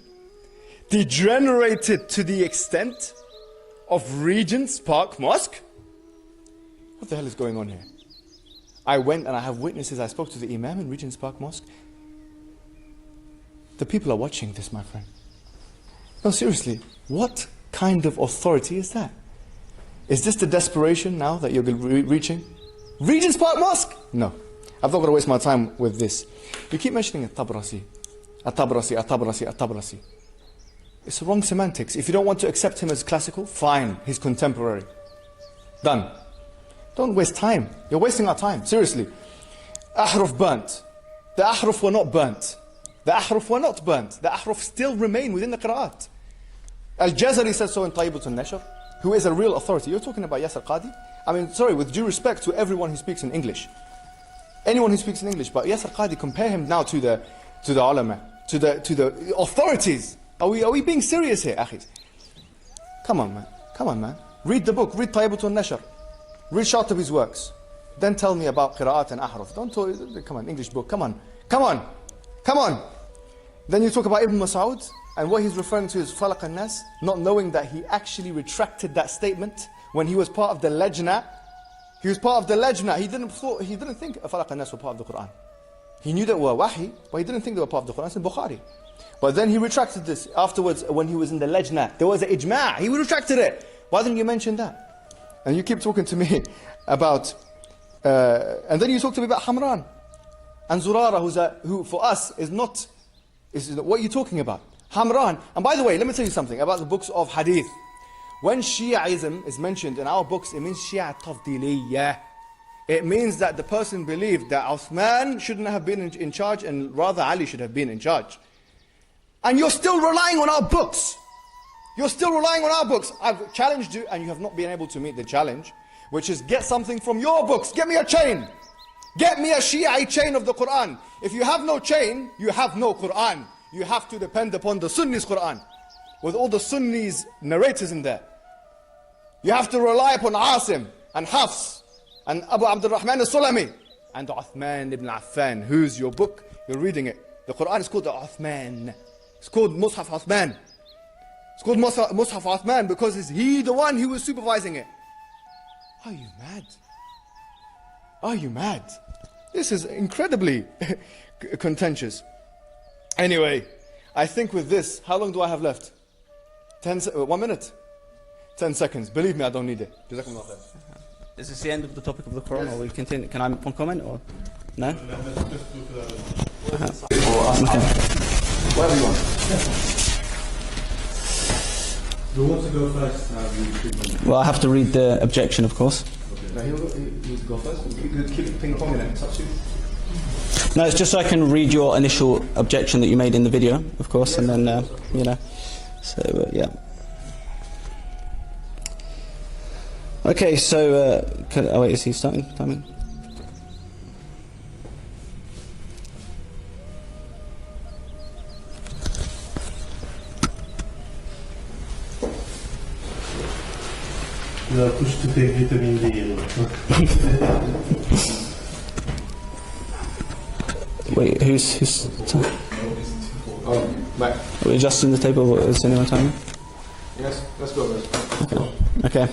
degenerated to the extent of Regent's Park Mosque? What the hell is going on here? I went and I have witnesses. I spoke to the Imam in Regent's Park Mosque. The people are watching this, my friend. No, seriously, what kind of authority is that? Is this the desperation now that you're reaching? Regent's Park Mosque? No. I'm not going to waste my time with this. You keep mentioning At-Tabrasi. At-Tabrasi, At-Tabrasi, At-Tabrasi. It's wrong semantics. If you don't want to accept him as classical, fine, he's contemporary. Done. Don't waste time. You're wasting our time, seriously. Ahruf burnt. The Ahruf were not burnt. The Ahruf were not burnt. The Ahruf still remain within the Qira'at. Al-Jazari said so in Tayyibat al-Nashr, who is a real authority. You're talking about Yasir Qadi? I mean, sorry, with due respect to everyone who speaks in English. Anyone who speaks in English, but Yasir Qadi, compare him now to the ulama, to the authorities. Are we being serious here, akhis? Come on, man. Come on, man. Read the book. Read Tayyibat al-Nashr. Read Shatibi's works. Then tell me about Qira'at and Ahruf. Don't talk, come on, English book. Come on. Come on. Come on. Then you talk about Ibn Mas'ud, and what he's referring to is Falaq al-Nas, not knowing that he actually retracted that statement when he was part of the Lajna. He was part of the Lajna. He didn't think Falaq al-Nas were part of the Quran. He knew they were Wahi, but he didn't think they were part of the Quran. It's in Bukhari. But then he retracted this afterwards when he was in the Lajna. There was an ijma'. He retracted it. Why didn't you mention that? And you keep talking to me about, and then you talk to me about Hamran and Zurara, who for us is not, what are you talking about? Hamran. And by the way, let me tell you something about the books of Hadith. When Shiaism is mentioned in our books, it means Shia Tafdiliyah. It means that the person believed that Uthman shouldn't have been in charge and rather Ali should have been in charge. And you're still relying on our books. You're still relying on our books. I've challenged you and you have not been able to meet the challenge, which is get something from your books. Get me a chain. Get me a Shia chain of the Quran. If you have no chain, you have no Quran. You have to depend upon the Sunnis Quran, with all the Sunnis narrators in there. You have to rely upon Asim and Hafs and Abu Abdul Rahman al-Sulami and Uthman ibn Affan. Who's your book? You're reading it. The Quran is called the Uthman. It's called Mus'haf Uthman. It's called Mus'haf Uthman because is he the one who was supervising it. Are you mad? Are you mad? This is incredibly contentious. Anyway, I think with this, how long do I have left? 1 minute? 10 seconds. Believe me, I don't need it. Jazakumullah khair. Is this the end of the topic of the Quran, or we continue? Can I have one comment, or no? Whatever you want. Who wants to go first? Well, I have to read the objection, of course. Okay. Now he'll go first. Keep ping-ponging it. It's up to you. No, it's just so I can read your initial objection that you made in the video, of course, and then, you know, so, yeah. Okay, so, oh wait, is he starting timing? إذا كنت في فيتامين دي. Wait, who's Back. are we adjusting the table? Is anyone timing? Yes, let's go. Okay.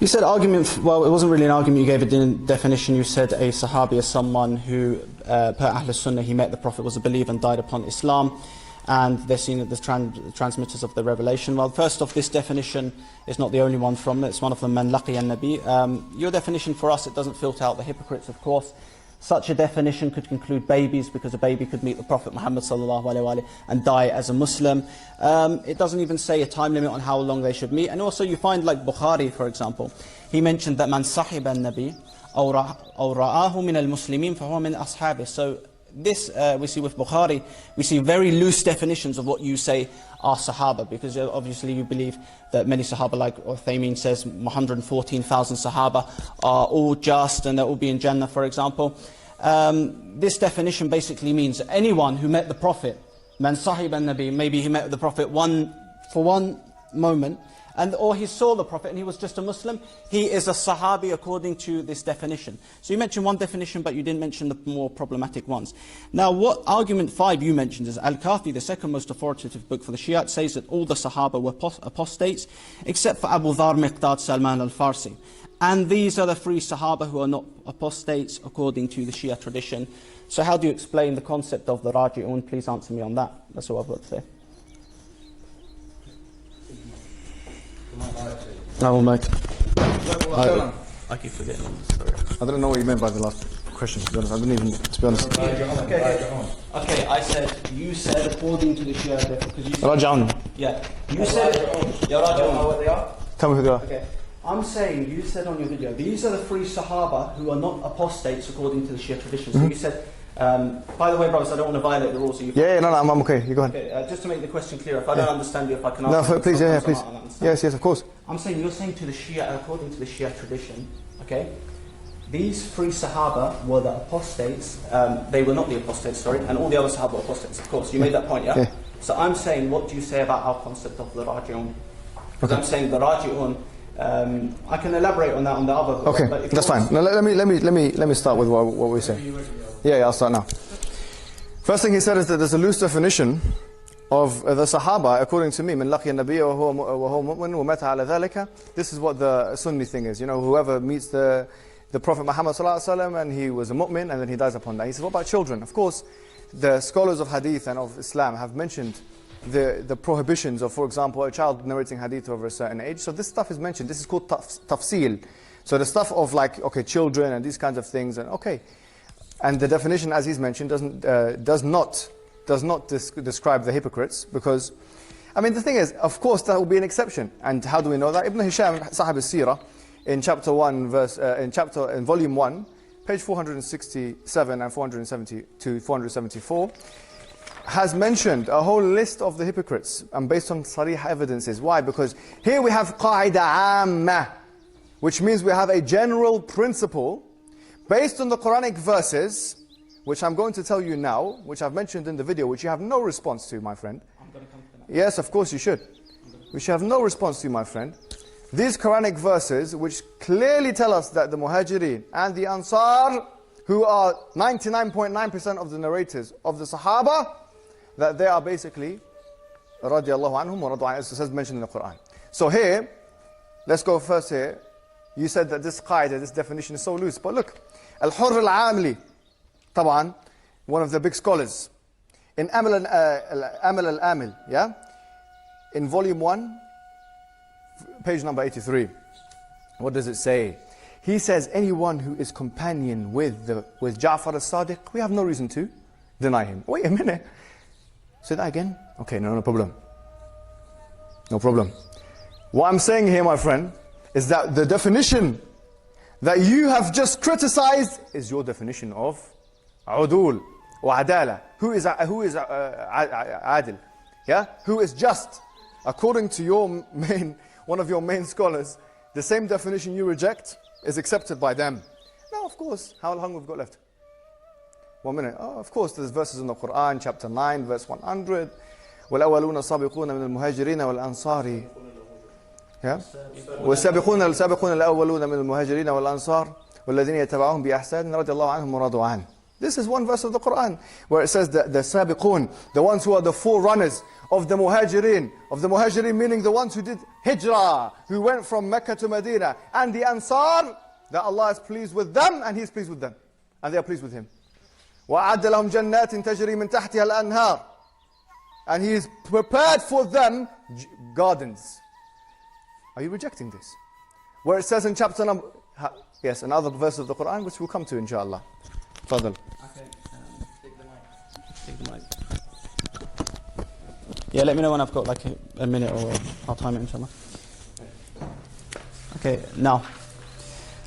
You said argument, well, it wasn't really an argument, you gave a definition. You said a Sahabi is someone who, per Ahl Sunnah, he met the Prophet, was a believer and died upon Islam, and they're seen as the transmitters of the revelation. Well, first off, this definition is not the only one from it. It's one of them, Man Laqiya an-Nabi. Your definition for us, it doesn't filter out the hypocrites, of course. Such a definition could include babies, because a baby could meet the Prophet Muhammad ﷺ and die as a Muslim. It doesn't even say a time limit on how long they should meet. And also you find, like Bukhari, for example, he mentioned that man sahib al-Nabi aw ra'ahu min al-Muslimin fahuwa min ashabih. So this we see with Bukhari, we see very loose definitions of what you say are Sahaba, because obviously you believe that many Sahaba, like Uthaymeen says, 114,000 Sahaba are all just and they'll all be in Jannah, for example. This definition basically means anyone who met the Prophet, man sahib al-Nabi, maybe he met the Prophet for one moment, or he saw the Prophet and he was just a Muslim, he is a Sahabi according to this definition. So you mentioned one definition, but you didn't mention the more problematic ones. Now, what argument 5 you mentioned is Al-Kafi, the second most authoritative book for the Shiite, says that all the Sahaba were apostates, except for Abu Dhar, Miqdad, Salman al-Farsi. And these are the 3 Sahaba who are not apostates according to the Shia tradition. So how do you explain the concept of the Raji'un? Please answer me on that. That's all I've got to say. No, mate. I keep forgetting. Sorry. I don't know what you meant by the last question, to be honest. I didn't even, to be honest. Okay, I said, you said according to the Shia, because you said... Raja'un. Yeah. You said... Yeah, Raja'un. What they are? Tell me who they are. Okay. I'm saying, you said on your video, these are the 3 Sahaba who are not apostates according to the Shia tradition. So you said, by the way, brothers, I don't want to violate the rules. So No, I'm okay. You go ahead. Okay, just to make the question clear, if I don't understand you, if I can No, answer please, please. Yes, of course. I'm saying, you're saying to the Shia, according to the Shia tradition, okay, these 3 Sahaba were the apostates, they were not the apostates, sorry, and all the other Sahaba were apostates, of course. You made that point, yeah? So I'm saying, what do you say about our concept of the Raji'un? Because I'm saying the Raji'un, I can elaborate on that on the other. Okay, that's fine. Now let me start with what we say. Yeah, I'll start now. First thing he said is that there's a loose definition of the Sahaba, according to me. من لقي النبي وهو مؤمن ومات على ذلك. This is what the Sunni thing is. You know, whoever meets the Prophet Muhammad sallallahu alaihi wasallam and he was a mu'min and then he dies upon that. He says, what about children? Of course, the scholars of Hadith and of Islam have mentioned the prohibitions of, for example, a child narrating hadith over a certain age. So this stuff is mentioned. This is called tafsil. So the stuff of like, okay, children and these kinds of things, and okay. And the definition, as he's mentioned, does not describe the hypocrites, because, I mean, the thing is, of course, that will be an exception. And how do we know that? Ibn Hisham, Sahib al-Sirah, in chapter 1, in volume 1, page 467 and 470 to 474, has mentioned a whole list of the hypocrites, and based on sarih evidences. Why? Because here we have qaida amma, which means we have a general principle based on the Quranic verses, which I'm going to tell you now, which I've mentioned in the video, which you have no response to, my friend. I'm going to come to that. Yes, of course you should. We should have no response to, my friend. These Quranic verses, which clearly tell us that the Muhajirin and the Ansar, who are 99.9% of the narrators of the Sahaba, that they are basically radiallahu anhum wa radu anhum, as it says mentioned in the Quran. So here, let's go first here. You said that this qaida, this definition is so loose. But look, Al-Hurr al-Amili, طبعا, one of the big scholars, in Amal al-Amil, yeah? In volume 1, page number 83. What does it say? He says, anyone who is companion with Ja'far as-Sadiq, we have no reason to deny him. Wait a minute. Say that again? Okay, no problem. No problem. What I'm saying here, my friend, is that the definition that you have just criticized is your definition of udul wa adala. Who is adil? Yeah? Who is just? According to one of your main scholars, the same definition you reject is accepted by them. Now, of course, how long we've got left? 1 minute. Oh, of course, there's verses in the Quran, chapter 9, verse 100. وَالْأَوَّلُونَ الصَّابِقُونَ مِنَ الْمُهَاجِرِينَ وَالْأَنصَارِ. Yeah? وَالسَّابِقُونَ الْأَوَّلُونَ مِنَ الْمُهَاجِرِينَ وَالْأَنصَارِ وَالَّذِينَ يَتَبَعُهُمْ بِإِحْسَانٍ رَضِيَ اللَّهُ عَنْهُمْ وَرَضُوا عَنْهُ. This is one verse of the Quran where it says that the sabiqun, the ones who are the forerunners of the muhajirin meaning the ones who did hijrah, who went from Mecca to Medina, and the Ansar, that Allah is pleased with them and He is pleased with them, and they are pleased with Him. وَأَعَدَّ لَهُمْ جَنَّاتٍ تَجْرِي مِنْ تَحْتِهَا الْأَنْهَارِ. And He is prepared for them gardens. Are you rejecting this? Where it says in chapter number... Yes, another verse of the Quran which we'll come to, inshallah. Fadl. Okay, take the mic. Yeah, let me know when I've got like a minute, or I'll time it, inshallah. Okay, now.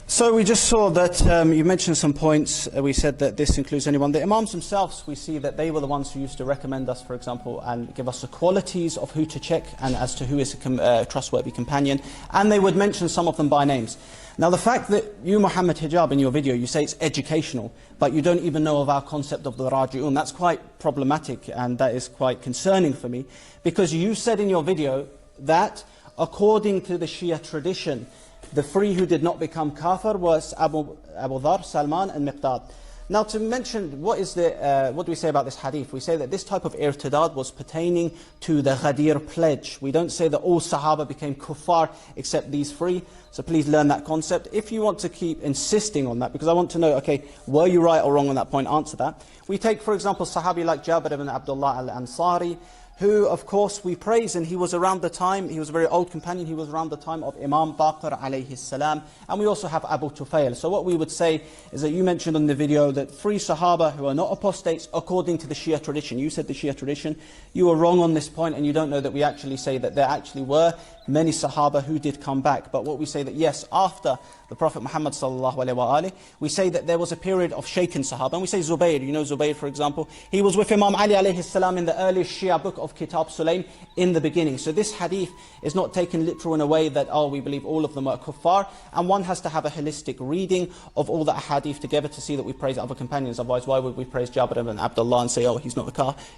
So we just saw that you mentioned some points. We said that this includes anyone. The Imams themselves, we see that they were the ones who used to recommend us, for example, and give us the qualities of who to check and as to who is a trustworthy companion. And they would mention some of them by names. Now the fact that you, Muhammad Hijab, in your video, you say it's educational, but you don't even know of our concept of the Raji'un, that's quite problematic, and that is quite concerning for me. Because you said in your video that according to the Shia tradition, the three who did not become kafir was Abu Dhar, Salman and Miqdad. Now to mention, what do we say about this hadith? We say that this type of irtidad was pertaining to the Ghadir pledge. We don't say that all Sahaba became kuffar except these three. So please learn that concept. If you want to keep insisting on that, because I want to know, okay, were you right or wrong on that point, answer that. We take, for example, Sahabi like Jabir ibn Abdullah al-Ansari, who, of course, we praise, and he was around the time, he was a very old companion, he was around the time of Imam Baqir alayhi salam, and we also have Abu Tufail. So what we would say is that you mentioned in the video that three Sahaba who are not apostates according to the Shia tradition. You said the Shia tradition, you were wrong on this point, and you don't know that we actually say that there actually were many Sahaba who did come back. But what we say that yes, after the Prophet Muhammad sallallahu alaihi wasallam, we say that there was a period of shaken Sahaba, and we say Zubayr, you know Zubayr for example, he was with Imam Ali alayhi salam in the earliest Shia book of Kitab Sulaym in the beginning. So this hadith is not taken literal in a way that, oh, we believe all of them are kuffar, and one has to have a holistic reading of all the hadith together to see that we praise other companions. Otherwise, why would we praise Jabir ibn Abdullah and say, oh, he's not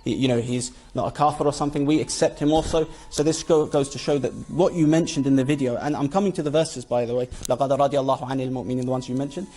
he's not a kafir or something? We accept him also. So this goes to show that what you mentioned in the video, and I'm coming to the verses by the way, لَقَدْ رَضِيَ اللَّهُ عَنِ الْمُؤْمِنِينَ, the ones you mentioned.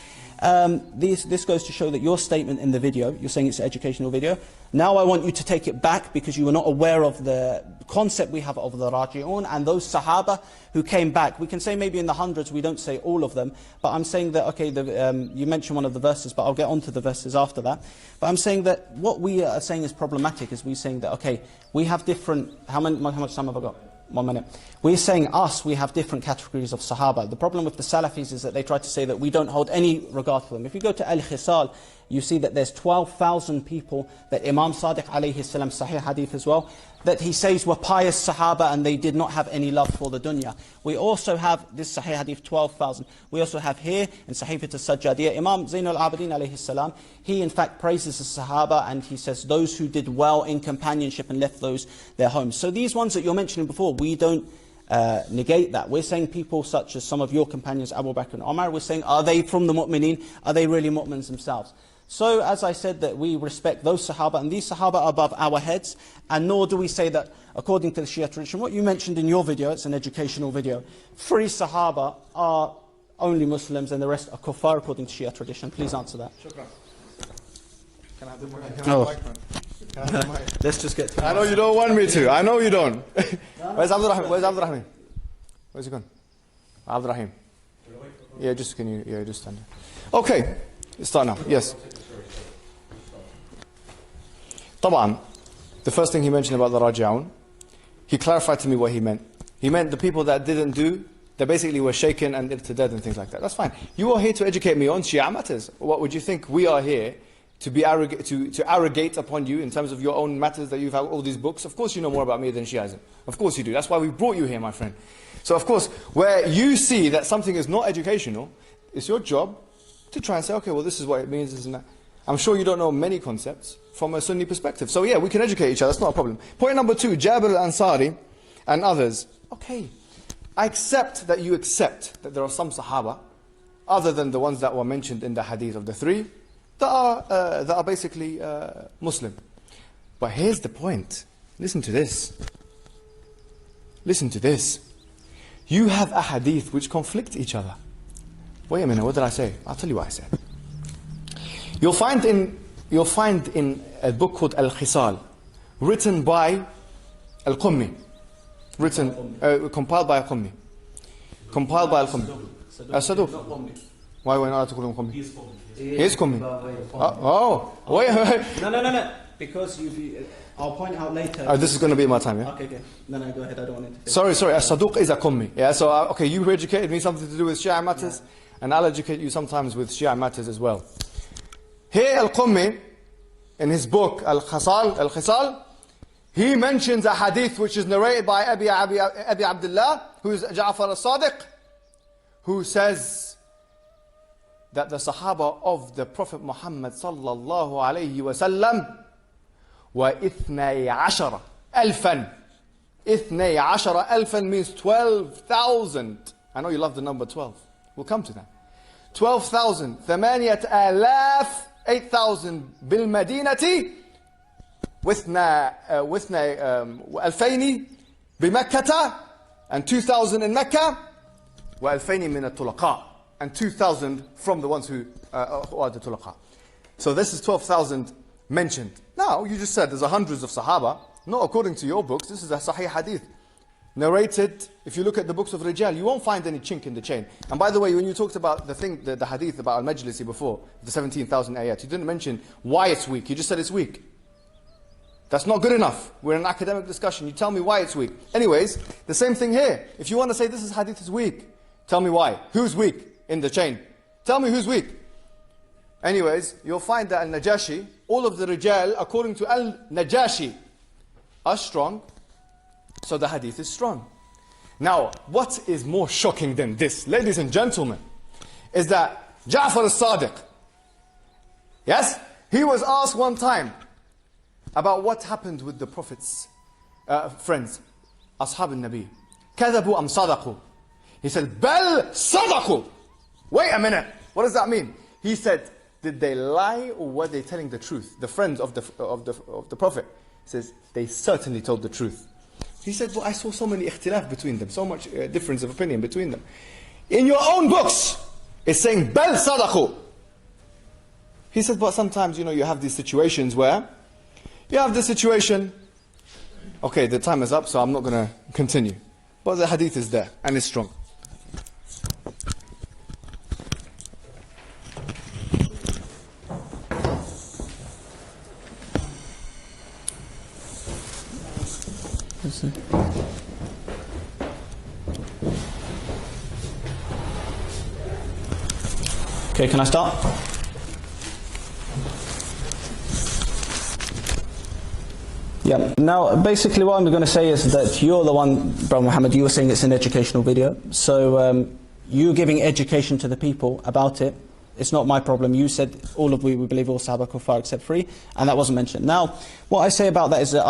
This goes to show that your statement in the video, you're saying it's an educational video. Now I want you to take it back because you were not aware of the concept we have of the Raji'un and those Sahaba who came back. We can say maybe in the hundreds, we don't say all of them, but I'm saying that, okay, you mentioned one of the verses, but I'll get onto the verses after that. But I'm saying that what we are saying is problematic is we're saying that, okay, we have different, how much time have I got? 1 minute. We're saying we have different categories of Sahaba. The problem with the Salafis is that they try to say that we don't hold any regard for them. If you go to Al-Khisal, you see that there's 12,000 people that Imam Sadiq alayhi salam, Sahih Hadith as well, that he says were pious Sahaba and they did not have any love for the dunya. We also have this Sahih Hadith 12,000. We also have here in Sahifat al-Sajjadiyah, Imam Zain al-Abidin alayhi salam, he in fact praises the Sahaba and he says those who did well in companionship and left those their homes. So these ones that you're mentioning before, we don't negate that. We're saying people such as some of your companions, Abu Bakr and Umar, we're saying, are they from the mu'mineen? Are they really mu'mins themselves? So, as I said, that we respect those Sahaba, and these Sahaba are above our heads, and nor do we say that, according to the Shia tradition, what you mentioned in your video, it's an educational video, 3 Sahaba are only Muslims and the rest are kuffar according to Shia tradition. Please answer that. Shukran. Can I have the mic? Can I have the mic, man? Can I have the mic? Let's just get to I know you don't want me to. I know you don't. Where's Abdul Rahim? Where's Abdul Rahim? Where's he gone? Abdul Rahim. Yeah, just stand there. Okay, let's start now. Yes. طبعا, the first thing he mentioned about the Raji'un, he clarified to me what he meant. He meant the people that didn't do, they basically were shaken and to death and things like that. That's fine. You are here to educate me on Shia matters. What would you think we are here to be to arrogate upon you in terms of your own matters that you've had all these books? Of course you know more about me than Shiaism. Of course you do. That's why we brought you here, my friend. So of course, where you see that something is not educational, it's your job to try and say, okay, well this is what it means, this and that. I'm sure you don't know many concepts from a Sunni perspective. So yeah, we can educate each other, that's not a problem. Point number 2, Jabir al-Ansari and others. Okay, I accept that you accept that there are some Sahaba, other than the ones that were mentioned in the hadith of the 3, that are basically Muslim. But here's the point. Listen to this. Listen to this. You have a hadith which conflict each other. Wait a minute, what did I say? I'll tell you what I said. You'll find in a book called Al-Khisal, written by Al-Qummi, compiled by Al-Qummi. Compiled by Al-Qummi. As-Saduq. Why are we not allowed to call him Qummi? He is Qummi. Oh, wait. No. Because I'll point out later. This is going to be my time, yeah? Okay. No, go ahead, I don't want to interfere. Sorry, As-Saduq is a Qummi. Yeah, so, okay, you educated me something to do with Shia matters, and I'll educate you sometimes with Shia matters as well. Here Al-Qummi, in his book Al-Khisal, he mentions a hadith which is narrated by Abi Abdullah, who is Ja'far al-Sadiq, who says that the Sahaba of the Prophet Muhammad sallallahu alayhi wa sallam were 12,000. 12,000 means 12,000. I know you love the number 12. We'll come to that. 12,000. 8,000 بالمدينة واثنين 2000 بمكة and 2,000 in Mecca, وَأَلْفَيْنِ مِنَ الطُّلَقَاءِ, and 2,000 from the ones who are the tulaqa. So this is 12,000 mentioned. Now, you just said there's hundreds of Sahaba, not according to your books, this is a Sahih Hadith. Narrated, if you look at the books of Rijal, you won't find any chink in the chain. And by the way, when you talked about the hadith about Al-Majlisi before, the 17,000 ayat, you didn't mention why it's weak, you just said it's weak. That's not good enough. We're in an academic discussion, you tell me why it's weak. Anyways, the same thing here. If you want to say this is hadith is weak, tell me why. Who's weak in the chain? Tell me who's weak. Anyways, you'll find that Al-Najashi, all of the Rijal, according to Al-Najashi, are strong. So the hadith is strong. Now, what is more shocking than this, ladies and gentlemen, is that Ja'far as-Sadiq, yes, he was asked one time about what happened with the Prophet's friends, Ashab al-Nabi. كَذَبُوا أَمْ صَدَقُوا. He said, بَلْ صَدَقُوا. Wait a minute, what does that mean? He said, did they lie or were they telling the truth? The friends of the Prophet. He says, they certainly told the truth. He said, well, I saw so many ikhtilaf between them, so much difference of opinion between them. In your own books, it's saying, bal sadaqu. He said, but sometimes, you have these situations where, you have this situation, okay, the time is up, so I'm not going to continue. But the hadith is there, and it's strong. Okay, can I start? Yeah. Now, basically what I'm going to say is that you're the one, Brother Muhammad, you were saying it's an educational video. So you giving education to the people about it, it's not my problem. You said we believe all Sahaba kuffar except 3, and that wasn't mentioned. Now, what I say about that is that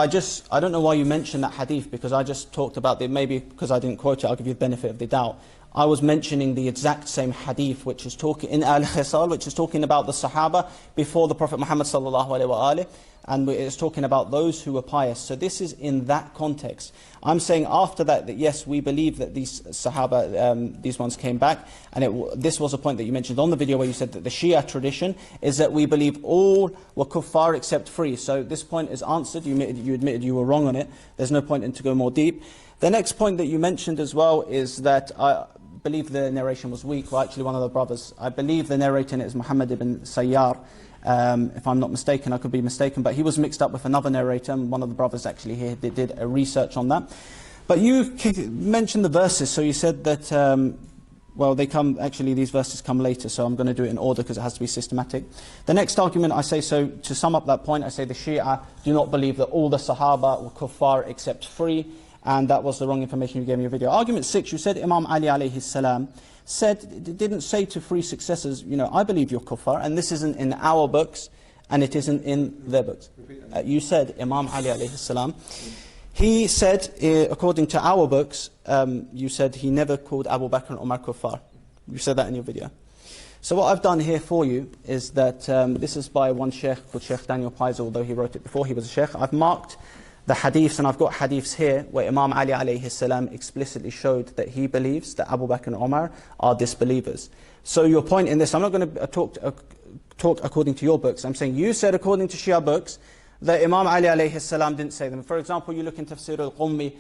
I don't know why you mentioned that hadith, because I just talked about it, maybe because I didn't quote it, I'll give you the benefit of the doubt. I was mentioning the exact same hadith, which is talking in Al-Khisal, which is talking about the Sahaba before the Prophet Muhammad sallallahu alaihi wasallam, and it's talking about those who were pious. So this is in that context. I'm saying after that yes, we believe that these Sahaba, these ones came back, and this was a point that you mentioned on the video where you said that the Shia tradition is that we believe all were kuffar except 3. So this point is answered. You admitted you were wrong on it. There's no point in to go more deep. The next point that you mentioned as well is that I believe the narration was weak. Well, actually one of the brothers, I believe the narrator is Muhammad ibn SYIAH, if I'm not mistaken, I could be mistaken, but he was mixed up with another narrator, and one of the brothers actually here did a research on that. But you mentioned the verses, so you said that, well, these verses come later, so I'm going to do it in order because it has to be systematic. The next argument I say, so to sum up that point, I say the Shia do not believe that all the Sahaba were kuffar except 3, and that was the wrong information you gave in your video. Argument 6, you said Imam Ali alayhi salam didn't say to 3 successors, I believe you're kuffar, and this isn't in our books, and it isn't in their books. You said Imam Ali alayhi salam, he said, according to our books, you said he never called Abu Bakr and Umar kuffar. You said that in your video. So what I've done here for you is that, this is by one sheikh called Sheikh Daniel Pizer, although he wrote it before he was a sheikh. I've marked the hadiths, and I've got hadiths here where Imam Ali alayhi salam explicitly showed that he believes that Abu Bakr and Umar are disbelievers. So your point in this, I'm not going to talk according to your books. I'm saying you said according to Shia books that Imam Ali alayhi salam didn't say them. For example, you look in Tafsir al-Qummi,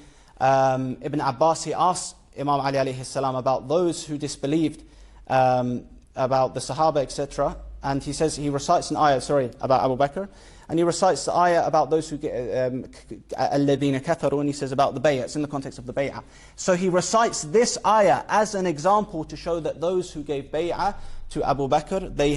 Ibn Abbas, he asked Imam Ali alayhi salam about those who disbelieved about the Sahaba, etc. And he says, he recites an ayah, about Abu Bakr, and he recites the ayah about those who get الَّذِينَ كَفَرُوا, and he says about the bay'ah. It's in the context of the bay'ah. So he recites this ayah as an example to show that those who gave bay'ah to Abu Bakr, they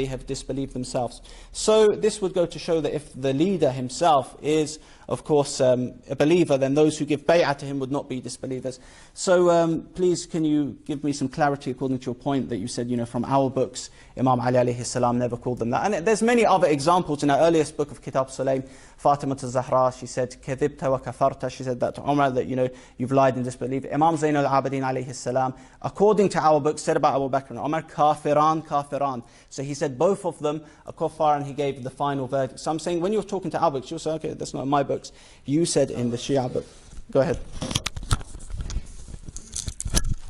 have disbelieved themselves. So this would go to show that if the leader himself is, of course, a believer, then those who give bay'ah to him would not be disbelievers. So please, can you give me some clarity according to your point that you said, from our books, Imam Ali alayhi salam never called them that. And there's many other examples in our earliest book of Kitab Sulaym. Fatima al-Zahra, she said, كَذِبْتَ وَكَفَرْتَ, she said that to Umar, that you've lied and disbelieved. Imam Zayn al-Abidin alayhi salam, according to our book, said about Abu Bakr and Umar, kafiran. So he said both of them are kuffar, and he gave the final verdict. So I'm saying, when you're talking to our books, you'll say, okay, that's not in my books. You said in the Shia book. Go ahead.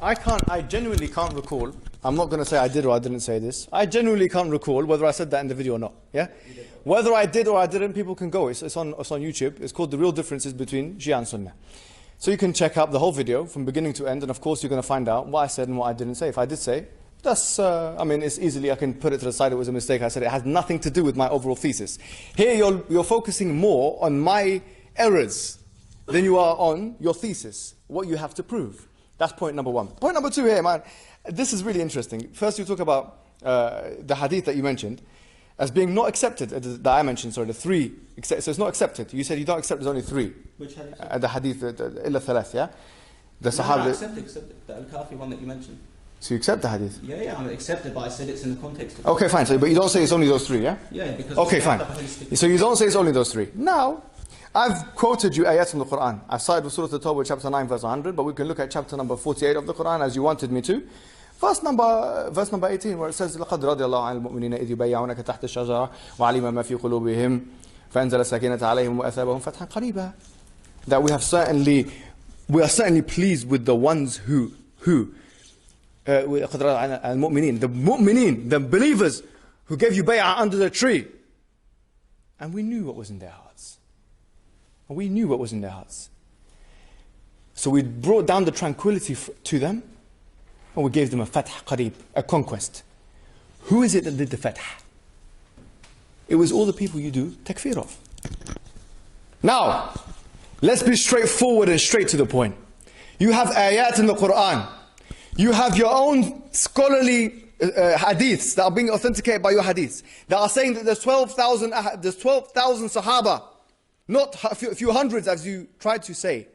I genuinely can't recall. I'm not going to say I did or I didn't say this. I genuinely can't recall whether I said that in the video or not. Yeah? Whether I did or I didn't, people can go. It's on YouTube. It's called The Real Differences Between Shia and Sunnah. So you can check out the whole video from beginning to end, and of course you're going to find out what I said and what I didn't say. If I did say, that's, it's easily, I can put it to the side, it was a mistake. I said it has nothing to do with my overall thesis. Here you're focusing more on my errors than you are on your thesis, what you have to prove. That's point number one. Point number two here, man, this is really interesting. First you talk about the hadith that you mentioned as being not accepted, that I mentioned, sorry, the three, so it's not accepted. You said you don't accept, there's only three. Which hadith? The hadith, illa thalath, yeah? The No, Sahaba. I accept it, the Al-Kafi one that you mentioned. So you accept the hadith? Yeah, I accept it, but I said it's in the context of... Okay, fine, so, but you don't say it's only those three, yeah? Yeah, because... Okay, fine. So you don't say it's only those three. Now, I've quoted you ayats from the Quran. I've started with Surah At-Tawbah, chapter 9, verse 100, but we can look at chapter number 48 of the Quran as you wanted me to. Verse number 18, where it says, لَقَدْ رَضِيَ اللَّهُ عَنِ الْمُؤْمِنِينَ إِذْ يُبَيِّعُونَكَ تَحْتَ الشَّجَرَةِ وَعَلِمَ مَا فِي قُلُوبِهِمْ فَأَنزَلَ السَّكِينَةَ عَلَيْهِمْ وَأَثَابَهُمْ فَتْحًا قَرِيبًا. That we are certainly pleased with the ones who the mu'mineen, the believers who gave you bay'ah under the tree. And we knew what was in their hearts. We knew what was in their hearts. So we brought down the tranquility to them, and we gave them a fath qareeb, a conquest. Who is it that did the fath? It was all the people you do takfir of. Now, let's be straightforward and straight to the point. You have ayat in the Quran. You have your own scholarly hadiths that are being authenticated by your hadiths that are saying that there's 12,000 Sahaba, not a few hundreds as you tried to say.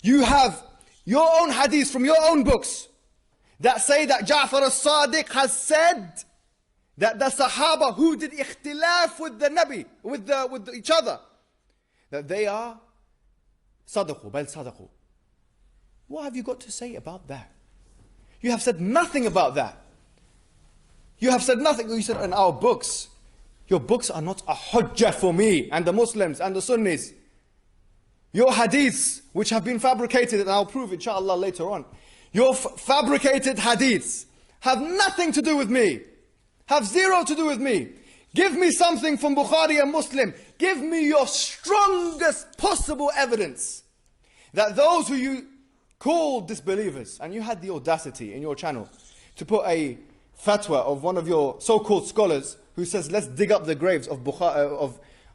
You have your own hadiths from your own books that say that Ja'far as-Sadiq has said that the Sahaba who did ikhtilaf with the Nabi, with each other, that they are sadaqu, bal sadaqu. What have you got to say about that? You have said nothing about that. You have said nothing. You said in our books, your books are not a hujjah for me and the Muslims and the Sunnis. Your hadiths, which have been fabricated, and I'll prove inshallah later on, your fabricated hadiths have nothing to do with me, have zero to do with me. Give me something from Bukhari and Muslim. Give me your strongest possible evidence that those who you called disbelievers, and you had the audacity in your channel to put a fatwa of one of your so-called scholars who says, let's dig up the graves of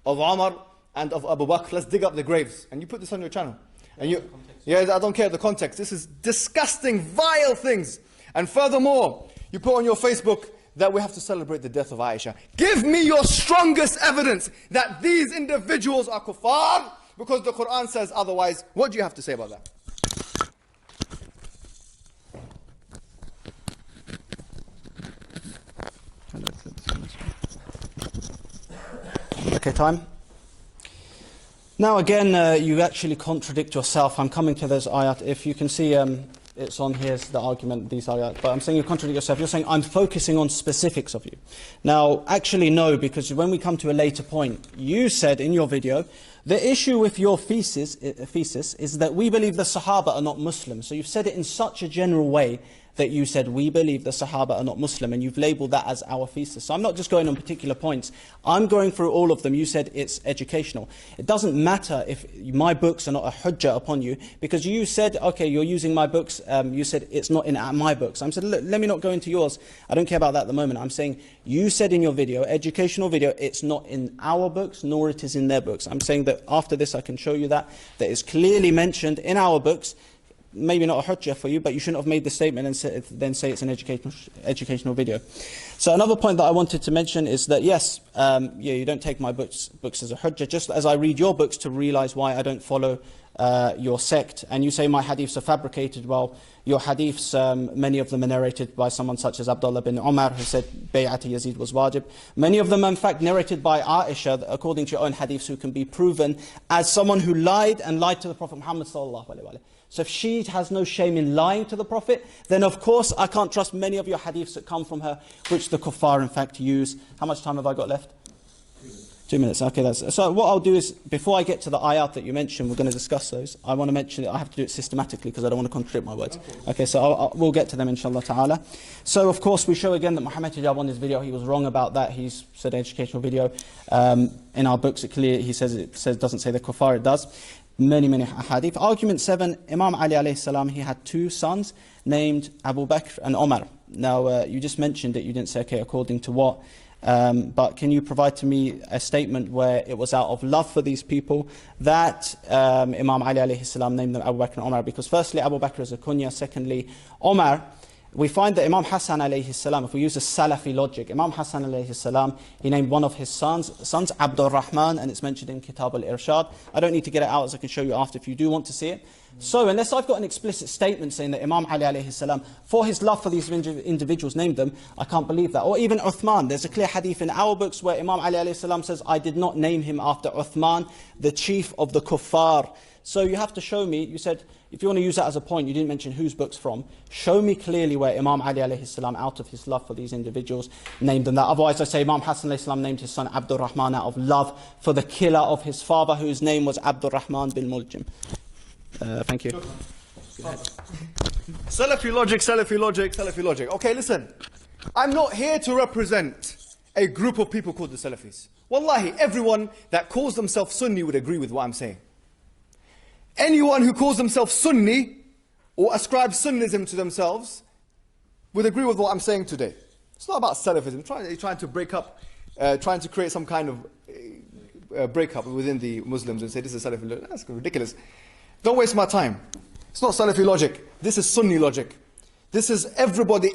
Umar and of Abu Bakr, let's dig up the graves. And you put this on your channel. And you, yeah, I don't care the context. This is disgusting, vile things. And furthermore, you put on your Facebook that we have to celebrate the death of Aisha. Give me your strongest evidence that these individuals are kuffar, because the Quran says otherwise. What do you have to say about that? Okay, time. Now again, you actually contradict yourself. I'm coming to those ayat. If you can see, it's on here, the argument, these ayat. But I'm saying you contradict yourself. You're saying, I'm focusing on specifics of you. Now, actually no, because when we come to a later point, you said in your video, the issue with your thesis is that we believe the Sahaba are not Muslim. So you've said it in such a general way that you said, we believe the Sahaba are not Muslim, and you've labelled that as our thesis. So I'm not just going on particular points. I'm going through all of them. You said it's educational. It doesn't matter if my books are not a hujjah upon you, because you said, okay, you're using my books. You said it's not in my books. I said, look, let me not go into yours. I don't care about that at the moment. I'm saying, you said in your video, educational video, it's not in our books, nor it is in their books. I'm saying that after this I can show you that is clearly mentioned in our books. Maybe not a hujjah for you, but you shouldn't have made the statement and then say it's an educational video. So another point that I wanted to mention is that yes, you don't take my books as a hujjah, just as I read your books to realize why I don't follow your sect. And you say my hadiths are fabricated. Well, your hadiths, many of them are narrated by someone such as Abdullah bin Umar, who said Bay'at Yazid was wajib. Many of them are in fact narrated by Aisha, according to your own hadiths, who can be proven as someone who lied to the Prophet Muhammad sallallahu alaihi wasallam. So if she has no shame in lying to the Prophet, then of course I can't trust many of your hadiths that come from her, which the kuffar in fact use. How much time have I got left? 2 minutes, okay. So what I'll do is, before I get to the ayat that you mentioned, we're going to discuss those. I want to mention it, I have to do it systematically because I don't want to contradict my words. Okay, so we'll get to them inshallah ta'ala. So of course we show again that Muhammad Hijab on this video, he was wrong about that. He's said educational video. In our books it clear, he says it doesn't say the kuffar, it does. Many hadith. Argument 7, Imam Ali alayhi salam, he had 2 sons named Abu Bakr and Omar. Now you just mentioned it, you didn't say, okay, according to what? But can you provide to me a statement where it was out of love for these people that Imam Ali alayhi salam named them Abu Bakr and Omar? Because firstly, Abu Bakr is a kunya. Secondly, Omar, we find that Imam Hassan alayhi salam, if we use a Salafi logic, Imam Hassan alayhi salam, he named one of his sons Abdul Rahman, and it's mentioned in Kitab al-Irshad. I don't need to get it out, as I can show you after if you do want to see it. So unless I've got an explicit statement saying that Imam Ali alayhi salam, for his love for these individuals, named them, I can't believe that. Or even Uthman, there's a clear hadith in our books where Imam Ali alayhi salam says, I did not name him after Uthman, the chief of the kuffar. So you have to show me, you said, if you want to use that as a point, you didn't mention whose book's from. Show me clearly where Imam Ali alayhi salam, out of his love for these individuals, named them that. Otherwise I say Imam Hassan alayhi salam named his son Abdul Rahman out of love for the killer of his father, whose name was Abdul Rahman bin Muljim. Thank you. Salafi logic, Salafi logic, Salafi logic. Okay, listen. I'm not here to represent a group of people called the Salafis. Wallahi, everyone that calls themselves Sunni would agree with what I'm saying. Anyone who calls themselves Sunni or ascribes Sunnism to themselves would agree with what I'm saying today. It's not about Salafism. Trying to break up, trying to create some kind of breakup within the Muslims and say this is Salafi. That's ridiculous. Don't waste my time. It's not Salafi logic. This is Sunni logic. This is everybody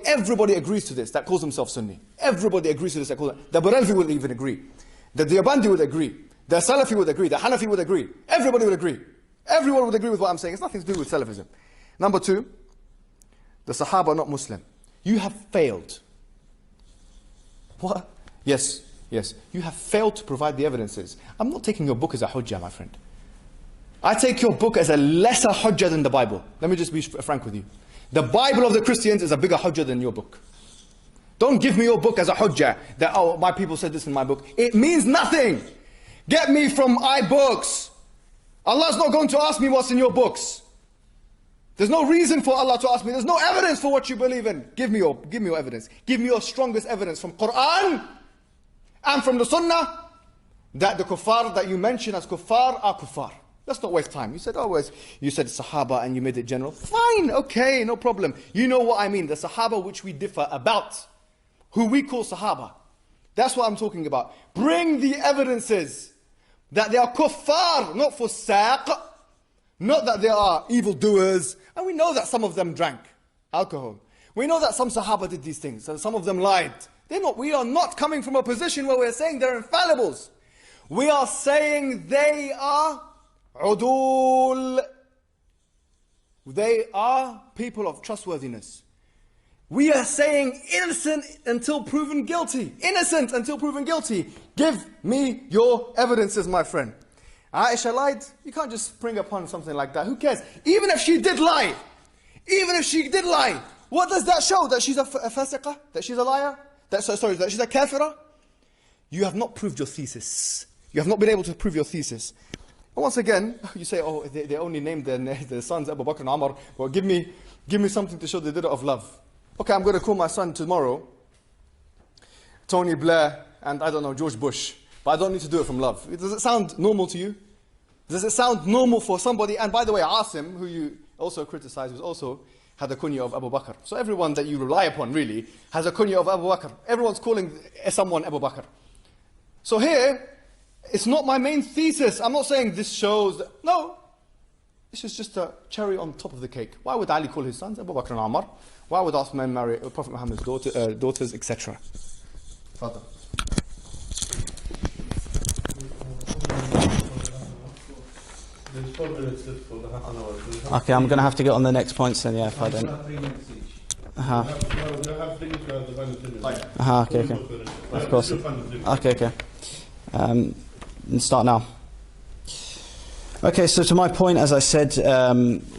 agrees to this that calls themselves Sunni. Everybody agrees to this that calls them. The Barelvi will even agree. The Deobandi would agree. The Salafi would agree. The Hanafi would agree. Everybody would agree. Everyone would agree with what I'm saying. It's nothing to do with Salafism. Number 2, the Sahaba are not Muslim. You have failed. What? Yes. You have failed to provide the evidences. I'm not taking your book as a hujjah, my friend. I take your book as a lesser hujjah than the Bible. Let me just be frank with you. The Bible of the Christians is a bigger hujjah than your book. Don't give me your book as a hujjah that, oh, my people said this in my book. It means nothing. Get me from iBooks. Allah's not going to ask me what's in your books. There's no reason for Allah to ask me. There's no evidence for what you believe in. Give me your evidence. Give me your strongest evidence from Quran and from the Sunnah that the kuffar that you mention as kuffar are kuffar. Let's not waste time. You said, you said Sahaba and you made it general. Fine, okay, no problem. You know what I mean. The Sahaba which we differ about, who we call Sahaba. That's what I'm talking about. Bring the evidences that they are kuffar, not fusaq, not that they are evildoers. And we know that some of them drank alcohol. We know that some Sahaba did these things, and some of them lied. We are not coming from a position where we're saying they're infallibles. We are saying they are udul. They are people of trustworthiness. We are saying innocent until proven guilty. Innocent until proven guilty. Give me your evidences, my friend. Aisha lied. You can't just spring upon something like that. Who cares? Even if she did lie. What does that show? That she's a fasiqah? That she's a liar? That she's a kafirah? You have not proved your thesis. You have not been able to prove your thesis. And once again, you say, oh, they only named their sons Abu Bakr and Umar. Well, give me something to show they did it of love. Okay, I'm going to call my son tomorrow Tony Blair and, I don't know, George Bush. But I don't need to do it from love. Does it sound normal to you? Does it sound normal for somebody? And by the way, Asim, who you also criticized, had a kunya of Abu Bakr. So everyone that you rely upon, really, has a kunya of Abu Bakr. Everyone's calling someone Abu Bakr. So here, it's not my main thesis. I'm not saying this shows that, no. This is just a cherry on top of the cake. Why would Ali call his sons Abu Bakr and Umar? Why would Uthman marry Prophet Muhammad's daughters, etc.? Further. There's 4 minutes left for the half an hour. Okay, I'm going to have to get on the next points then, yeah, if I don't. We'll have 3 minutes each. No, we'll have 3 minutes for the final 3 minutes. okay. Of course. Okay. Let's start now. Okay, so to my point, as I said,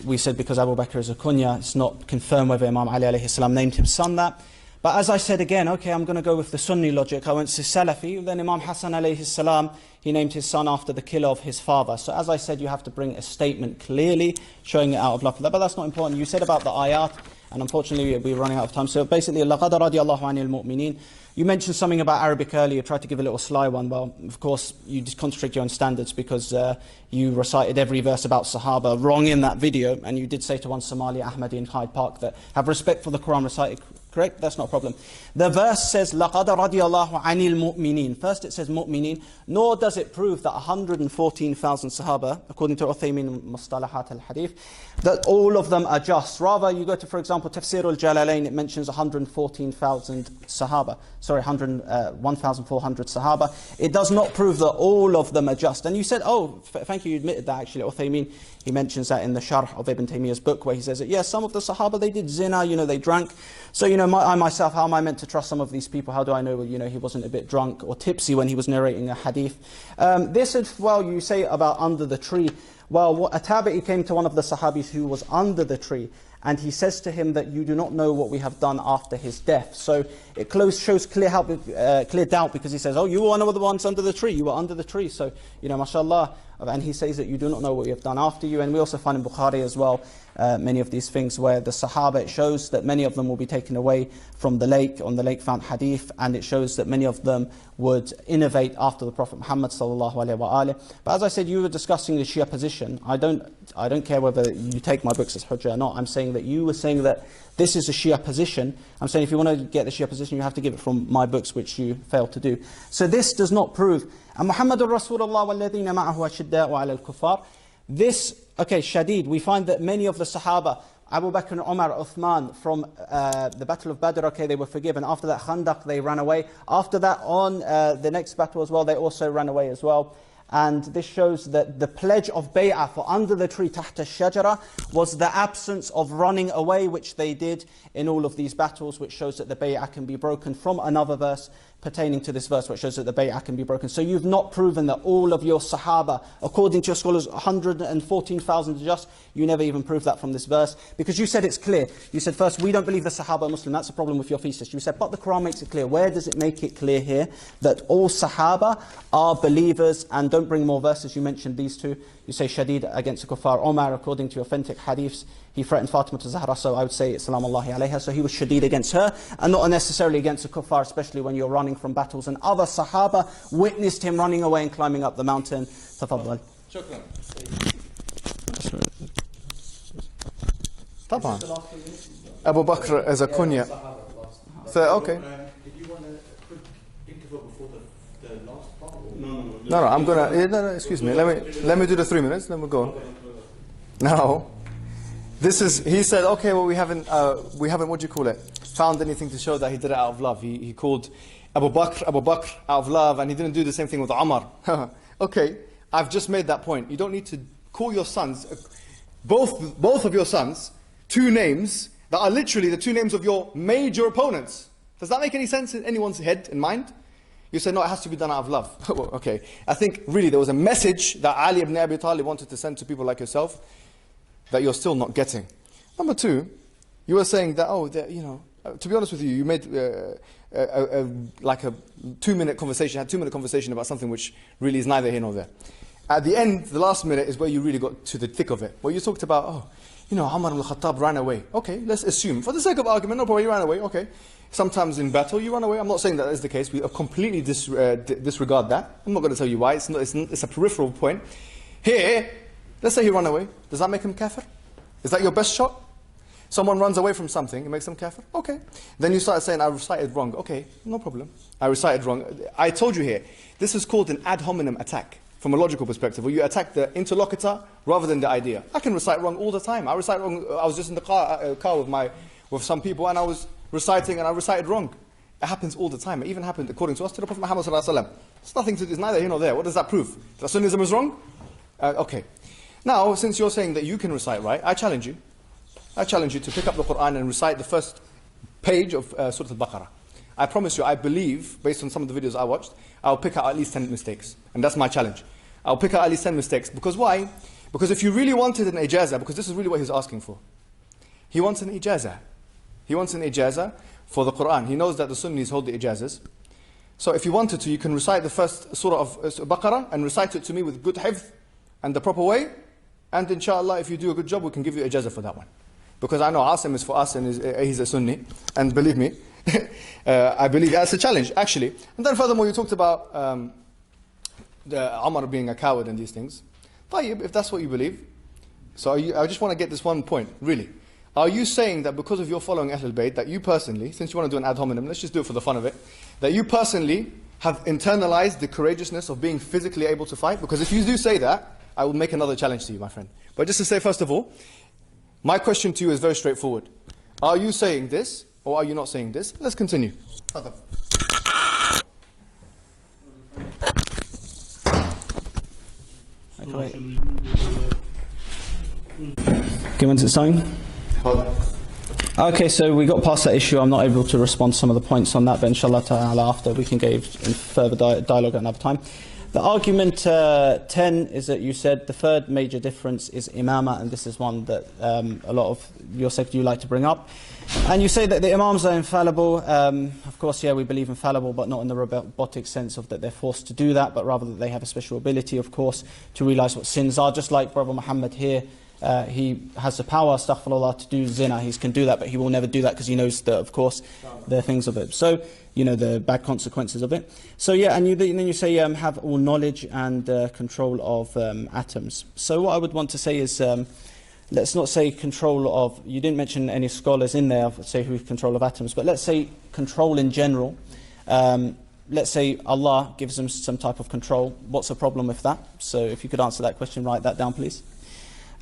we said because Abu Bakr is a kunya, it's not confirmed whether Imam Ali alayhi salam named his son that. But as I said again, okay, I'm going to go with the Sunni logic. I went to Salafi. Then Imam Hassan alayhi salam, he named his son after the killer of his father. So as I said, you have to bring a statement clearly showing it out of love. But that's not important. You said about the ayat, and unfortunately we're running out of time. So basically, لَقَدْ رَضِيَ اللَّهُ عَنِ الْمُؤْمِنِينَ. You mentioned something about Arabic earlier, tried to give a little sly one. Well, of course, you just contradict your own standards because you recited every verse about Sahaba wrong in that video, and you did say to one Somali Ahmadi in Hyde Park that have respect for the Quran recited correct. That's not a problem. The verse says, لَقَدْ رَضِيَ اللَّهُ عَنِ الْمُؤْمِنِينَ. First it says mu'minin, nor does it prove that 114,000 Sahaba, according to Uthaymin Mustalahat al-Hadith, that all of them are just. Rather, you go to, for example, Tafsir al-Jalalain, it mentions 114,000 Sahaba. Sorry, 1,400 Sahaba. It does not prove that all of them are just. And you said, oh, thank you, you admitted that actually. Uthaymin, he mentions that in the Sharh of Ibn Taymiyyah's book, where he says that, yes, some of the Sahaba, they did zina, they drank. So, I myself, how am I meant to trust some of these people? How do I know, he wasn't a bit drunk or tipsy when he was narrating a hadith? This is, well, you say about under the tree. Well, a tabi'i came to one of the Sahabis who was under the tree, and he says to him that you do not know what we have done after his death. So it shows clear doubt, because he says, oh, you were one of the ones under the tree. You were under the tree. So, mashallah. And he says that you do not know what we have done after you. And we also find in Bukhari as well, many of these things where the Sahaba, it shows that many of them will be taken away from the lake, on the lake found hadith, and it shows that many of them would innovate after the Prophet Muhammad sallallahu alaihi wasallam. But as I said, you were discussing the Shia position. I don't care whether you take my books as hujjah or not. I'm saying that you were saying that this is a Shia position. I'm saying if you want to get the Shia position, you have to give it from my books, which you failed to do. So this does not prove. And Muhammadur Rasulullah walladhina ma'ahu ashidda'u 'ala al-kuffar. This, okay, Shadid, we find that many of the Sahaba, Abu Bakr and Umar, Uthman, from the Battle of Badr, okay, they were forgiven. After that Khandaq, they ran away. After that, on the next battle as well, they also ran away as well. And this shows that the pledge of bay'ah for under the tree, tahta shajara, was the absence of running away, which they did in all of these battles, which shows that the bay'ah can be broken from another verse pertaining to this verse, which shows that the bay'ah can be broken. So you've not proven that all of your Sahaba, according to your scholars, 114,000 just, you never even proved that from this verse, because you said it's clear. You said first, we don't believe the Sahaba are Muslim. That's a problem with your thesis. You said, but the Quran makes it clear. Where does it make it clear here that all Sahaba are believers? And don't bring more verses. You mentioned these two. You say Shadid against the Kuffar. Omar, according to authentic hadiths, he threatened Fatima to Zahra, so I would say Salamullahi alayha. So he was Shadid against her, and not necessarily against the Kuffar, especially when you're running from battles. And other Sahaba witnessed him running away and climbing up the mountain. Tafaddal. Shukran. طبعا. Abu Bakr as a kunya. So, okay. Did you want a quick interval before the last part? No, I'm gonna. No, excuse me. Let me do the 3 minutes. Then we'll go on. Now, this is. He said, okay, well, we haven't. What do you call it? Found anything to show that he did it out of love. He called Abu Bakr out of love, and he didn't do the same thing with Umar. Okay, I've just made that point. You don't need to call your sons, both of your sons, two names that are literally the two names of your major opponents. Does that make any sense in anyone's head and mind? You say, no, it has to be done out of love. Well, okay. I think really there was a message that Ali ibn Abi Talib wanted to send to people like yourself that you're still not getting. Number two, you were saying that, to be honest with you, you made like a 2-minute conversation, had 2-minute conversation about something which really is neither here nor there. At the end, the last minute is where you really got to the thick of it. Where you talked about, Umar ibn Khattab ran away. Okay, let's assume. For the sake of argument, no problem, you ran away. Okay. Sometimes in battle, you run away. I'm not saying that is the case. We completely disregard that. I'm not going to tell you why. It's a peripheral point. Here, let's say he ran away. Does that make him kafir? Is that your best shot? Someone runs away from something, it makes them kafir? Okay. Then you start saying, I recited wrong. Okay, no problem. I recited wrong. I told you here, this is called an ad hominem attack. From a logical perspective, where you attack the interlocutor rather than the idea. I can recite wrong all the time. I recite wrong. I was just in the car with some people, and I was reciting, and I recited wrong. It happens all the time. It even happened, according to us, to the Prophet Muhammad sallallahu alaihi wasallam. It's nothing to do. It's neither here nor there. What does that prove? That Sunnism is wrong? Okay. Now, since you're saying that you can recite right, I challenge you. I challenge you to pick up the Quran and recite the first page of Surah Al-Baqarah. I promise you, I believe, based on some of the videos I watched, I'll pick out at least 10 mistakes. And that's my challenge. I'll pick out at least 10 mistakes. Because why? Because if you really wanted an ijazah, because this is really what he's asking for. He wants an ijazah. He wants an ijazah for the Quran. He knows that the Sunnis hold the ijazahs. So if you wanted to, you can recite the first surah of Baqarah and recite it to me with good hifz and the proper way. And inshallah, if you do a good job, we can give you ijazah for that one. Because I know Asim is for us and he's a Sunni. And believe me, I believe that's a challenge, actually. And then furthermore, you talked about the Umar being a coward and these things. Tayyib, if that's what you believe. So I just want to get this one point, really. Are you saying that because of your following Ahlul Bayt, that you personally, since you want to do an ad hominem, let's just do it for the fun of it, that you personally have internalized the courageousness of being physically able to fight? Because if you do say that, I will make another challenge to you, my friend. But just to say, first of all, my question to you is very straightforward. Are you saying this, or are you not saying this? Let's continue. Okay, when's it starting? Okay, so we got past that issue. I'm not able to respond to some of the points on that, but inshallah ta'ala after we can engage in further dialogue at another time. The argument 10 is that you said the third major difference is imama, and this is one that a lot of your sect you like to bring up. And you say that the imams are infallible. Of course, yeah, we believe infallible, but not in the robotic sense of that they're forced to do that, but rather that they have a special ability, of course, to realize what sins are. Just like Brother Muhammad here, he has the power, astaghfirullah, to do zina. He can do that, but he will never do that because he knows that, of course, there are things of it. So, you know, the bad consequences of it. So, yeah, and then you say have all knowledge and control of atoms. So what I would want to say is, let's not say control of, you didn't mention any scholars in there, say who have control of atoms, but let's say control in general. Let's say Allah gives them some type of control. What's the problem with that? So if you could answer that question, write that down, please.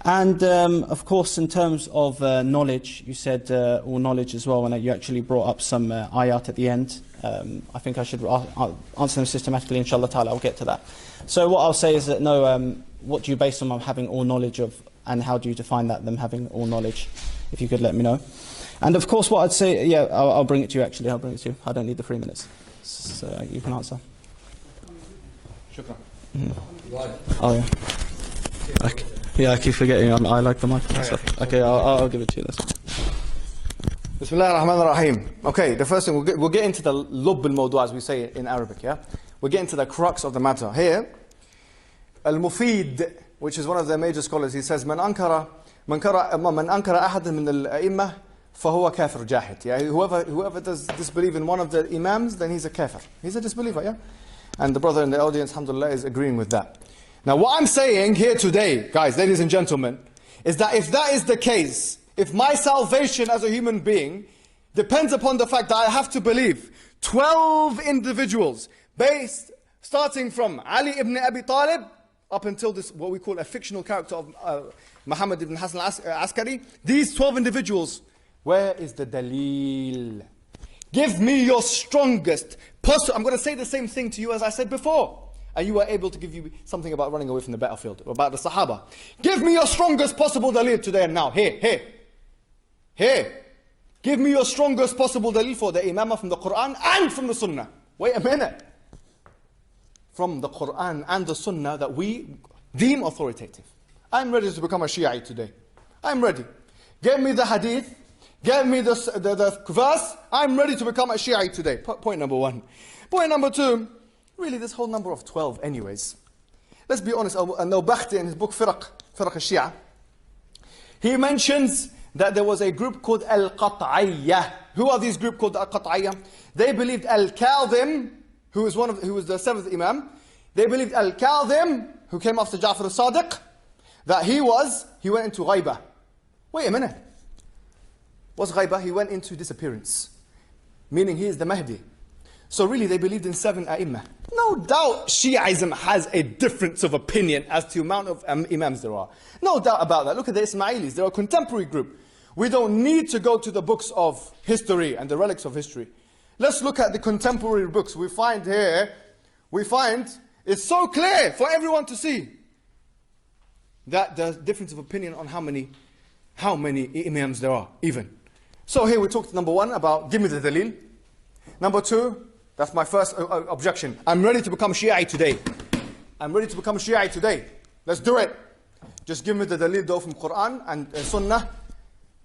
And of course, in terms of knowledge, you said all knowledge as well, and you actually brought up some ayat at the end. I think I should answer them systematically, inshallah ta'ala, I'll get to that. So what I'll say is that no, what do you base on having all knowledge of, and how do you define that, them having all knowledge? If you could let me know. And of course what I'd say, yeah, I'll bring it to you actually, I'll bring it to you. I don't need the 3 minutes. So you can answer. Shukran. Oh yeah. Okay. Yeah, I keep forgetting. I like the mic myself. Okay, I'll give it to you. Bismillah ar-Rahman ar-Rahim. Okay, the first thing, we'll get into the lubb al-mawdu, as we say in Arabic, yeah? We'll get into the crux of the matter. Here, Al-Mufid, which is one of their major scholars, he says, Man ankara ahadan min al-a'imah, fahuwa kafir jahid. Yeah? Whoever does disbelieve in one of the imams, then he's a kafir. He's a disbeliever, yeah? And the brother in the audience, alhamdulillah, is agreeing with that. Now what I'm saying here today, guys, ladies and gentlemen, is that if that is the case, if my salvation as a human being depends upon the fact that I have to believe 12 individuals starting from Ali ibn Abi Talib up until this, what we call a fictional character of Muhammad ibn Hasan al-Askari, these 12 individuals, where is the dalil? Give me your strongest possible. I'm going to say the same thing to you as I said before. And you were able to give you something about running away from the battlefield, about the Sahaba. Give me your strongest possible dalil today and now. Here. Give me your strongest possible dalil for the imamah from the Quran and from the Sunnah. Wait a minute. From the Quran and the Sunnah that we deem authoritative. I'm ready to become a Shiite today. I'm ready. Give me the hadith. Give me the verse. I'm ready to become a Shiite today. Point number one. Point number two. Really, this whole number of 12 anyways. Let's be honest, Al-Nawbakhti in his book Firaq al-Shia, he mentions that there was a group called Al-Qat'iyah. Who are these group called Al-Qat'iyah? They believed Al-Kadhim, who was the 7th Imam. They believed Al-Kadhim, who came after Ja'far al-Sadiq, that he went into ghaibah. Wait a minute. What's ghaibah? He went into disappearance. Meaning he is the Mahdi. So really they believed in 7 A'imah. No doubt Shi'ism has a difference of opinion as to the amount of Imams there are. No doubt about that. Look at the Ismailis. They're a contemporary group. We don't need to go to the books of history and the relics of history. Let's look at the contemporary books. We find it's so clear for everyone to see that there's difference of opinion on how many Imams there are, even. So here we talked, number one, about give me the dalil. Number two, that's my first objection. I'm ready to become Shiite today. I'm ready to become Shiite today. Let's do it. Just give me the dalil though from Quran and Sunnah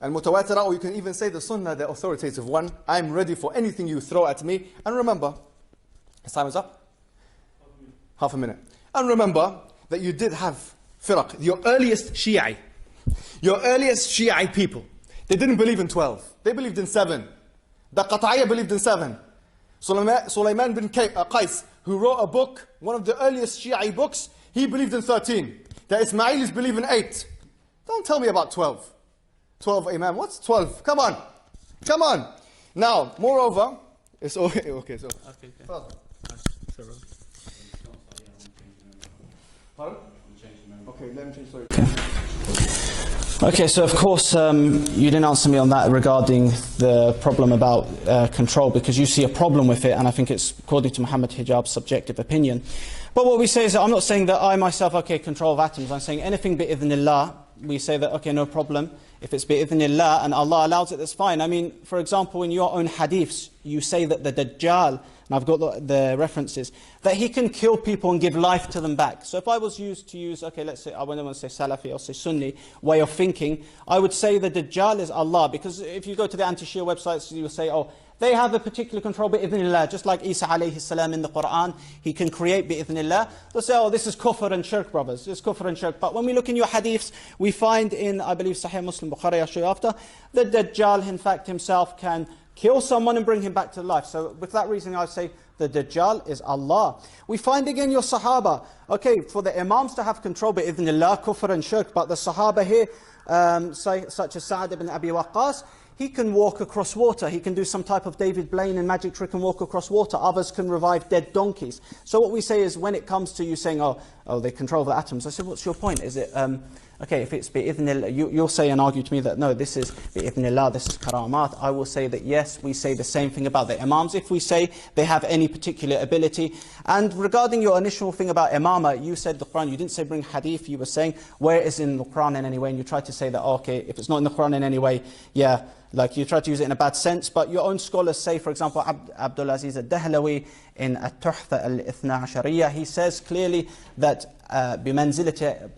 Al-Mutawatira, or you can even say the Sunnah, the authoritative one. I'm ready for anything you throw at me. And remember, his time is up? Half a minute. And remember that you did have firaq, your earliest Shi'i. Your earliest Shi'i people. They didn't believe in 12. They believed in 7. The Qat'iyya believed in 7. Sulaiman bin Qais, who wrote a book, one of the earliest Shi'i books, he believed in 13. The Ismailis believe in 8. Don't tell me about 12. 12 Imam, what's 12? Come on. Come on. Now, moreover, it's okay. Okay, so. Okay. Pardon? Okay, let me change, sorry. Okay, so of course you didn't answer me on that regarding the problem about control, because you see a problem with it, and I think it's, according to Muhammad Hijab's subjective opinion. But what we say is that I'm not saying that I myself, okay, control of atoms. I'm saying anything bi'idhnillah, we say that, okay, no problem. If it's bi'idhnillah and Allah allows it, that's fine. I mean, for example, in your own hadiths, you say that the Dajjal, and I've got the references, that he can kill people and give life to them back. So if I was used to use, okay, let's say, I wouldn't want to say Salafi or say Sunni way of thinking, I would say the Dajjal is Allah. Because if you go to the anti-Shia websites, you will say, oh, they have a particular control bi'idhnillah, just like Isa alayhi salam in the Quran, he can create bi'idhnillah. They'll say, oh, this is kufr and shirk, brothers, this is kufr and shirk. But when we look in your hadiths, we find in, I believe, Sahih Muslim, Bukhari, I'll show you after, the Dajjal, in fact, himself can kill someone and bring him back to life. So with that reason, I say the Dajjal is Allah. We find again your Sahaba. Okay, for the Imams to have control bi'idhnillah, kufr and shirk, but the Sahaba here, such as Sa'ad ibn Abi Waqqas, he can walk across water. He can do some type of David Blaine and magic trick and walk across water. Others can revive dead donkeys. So what we say is, when it comes to you saying, oh, they control the atoms, I said, what's your point? Is it, okay, if it's bi'idhnillah, you'll say and argue to me that, no, this is bi'idhnillah, this is karamat. I will say that, yes, we say the same thing about the Imams, if we say they have any particular ability. And regarding your initial thing about imama, you said the Quran, you didn't say bring hadith, you were saying where it is in the Quran in any way, and you tried to say that, okay, if it's not in the Quran in any way, yeah, like you try to use it in a bad sense. But your own scholars say, for example, Abdul Aziz al-Dahlawi in At-Tuhfa al-Ithna Ashariyah, he says clearly that بمنزلة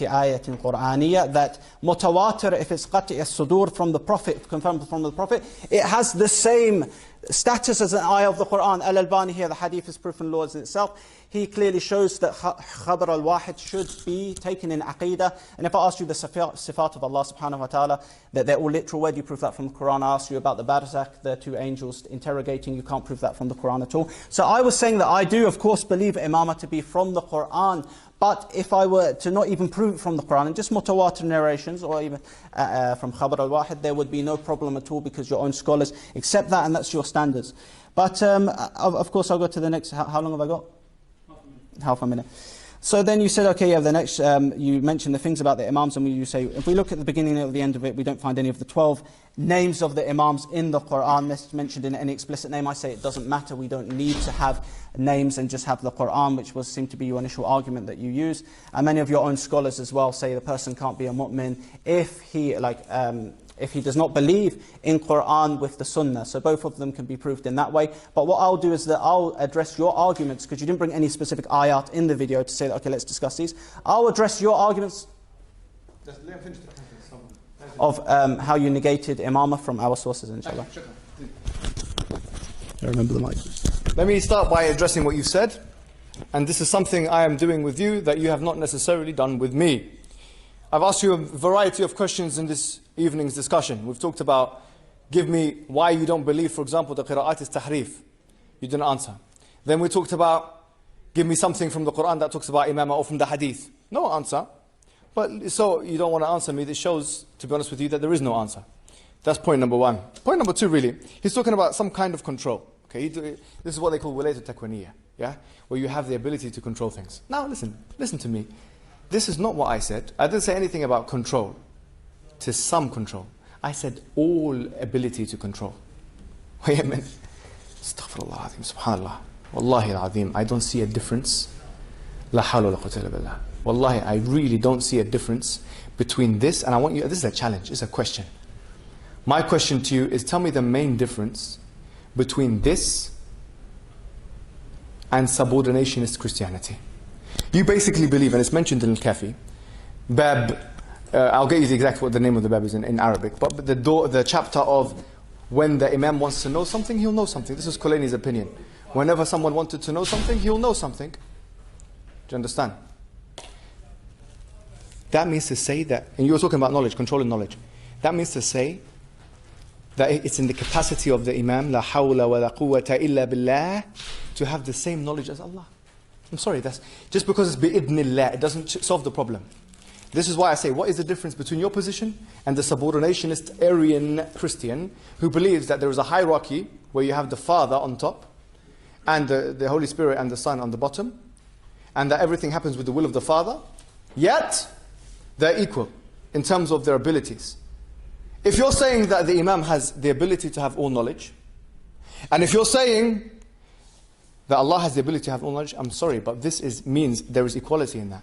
آية قرآنية, that mutawatir, if it's qati' as-sudur from the Prophet, confirmed from the Prophet, it has the same status as an ayah of the Quran. Al-Albani here, the hadith is proof and laws in itself. He clearly shows that khabar al-wahid should be taken in aqeedah. And if I ask you the sifat of Allah subhanahu wa ta'ala, that they're all literal, where do you prove that from the Quran? I asked you about the barzakh, the two angels interrogating, you can't prove that from the Quran at all. So I was saying that I do, of course, believe imamah to be from the Quran. But if I were to not even prove it from the Quran, and just mutawatir narrations, or even from khabar al-wahid, there would be no problem at all, because your own scholars accept that, and that's your standards. But of course, I'll go to the next. How long have I got? Half a minute. So then you said, okay, yeah, the next, you mentioned the things about the Imams, and you say, if we look at the beginning or the end of it, we don't find any of the 12 names of the Imams in the Quran that's mentioned in any explicit name. I say it doesn't matter, we don't need to have names and just have the Quran, which was seemed to be your initial argument that you use. And many of your own scholars as well say the person can't be a mu'min if he, if he does not believe in Quran with the Sunnah. So both of them can be proved in that way. But what I'll do is that I'll address your arguments, because you didn't bring any specific ayat in the video to say that, okay, let's discuss these. I'll address your arguments of how you negated imamah from our sources, inshallah. I remember the mic. Let me start by addressing what you said. And this is something I am doing with you that you have not necessarily done with me. I've asked you a variety of questions in this evening's discussion. We've talked about, give me why you don't believe, for example, the qira'at is tahrif. You didn't answer. Then we talked about, give me something from the Quran that talks about imamah, or from the hadith. No answer. But so you don't want to answer me. This shows, to be honest with you, that there is no answer. That's point number one. Point number two, really, he's talking about some kind of control. Okay, this is what they call wilayat al-takwiniyah, yeah, where you have the ability to control things. Now listen to me. This is not what I said. I didn't say anything about control, to some control. I said all ability to control. Wait a minute. Astaghfirullah azim, subhanallah. Wallahi al-azim, I don't see a difference. La hawla wa la quwwata illa billah. Wallahi, I really don't see a difference between this, and I want you, this is a challenge, it's a question. My question to you is, tell me the main difference between this and subordinationist Christianity. You basically believe, and it's mentioned in Al-Kafi, Bab I'll get you the exact what the name of the bab is in Arabic. But the chapter of when the Imam wants to know something, he'll know something. This is Kulayni's opinion. Whenever someone wanted to know something, he'll know something. Do you understand? That means to say that, and you were talking about knowledge, controlling knowledge. That means to say that it's in the capacity of the Imam, la hawla wa la quwwata illa billah, to have the same knowledge as Allah. I'm sorry, that's just because it's bi'idhnillah, it doesn't solve the problem. This is why I say, what is the difference between your position and the subordinationist Aryan Christian who believes that there is a hierarchy where you have the Father on top and the Holy Spirit and the Son on the bottom, and that everything happens with the will of the Father, yet they're equal in terms of their abilities. If you're saying that the Imam has the ability to have all knowledge, and if you're saying that Allah has the ability to have all knowledge, I'm sorry, but this means there is equality in that.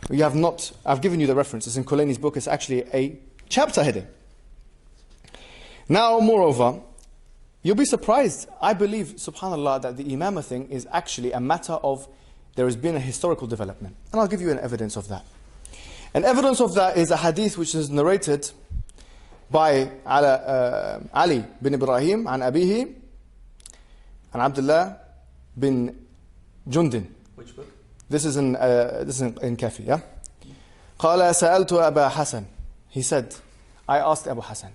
You have not, I've given you the reference, it's in Kulayni's book, it's actually a chapter heading. Now, moreover, you'll be surprised, I believe, subhanAllah, that the Imamah thing is actually a matter of, there has been a historical development. And I'll give you an evidence of that. An evidence of that is a hadith which is narrated by Ali bin Ibrahim an Abihi and Abdullah bin Jundin. Which book? This is in Kafi, yeah? قال سألت أبا حسن. He said, I asked Abu Hassan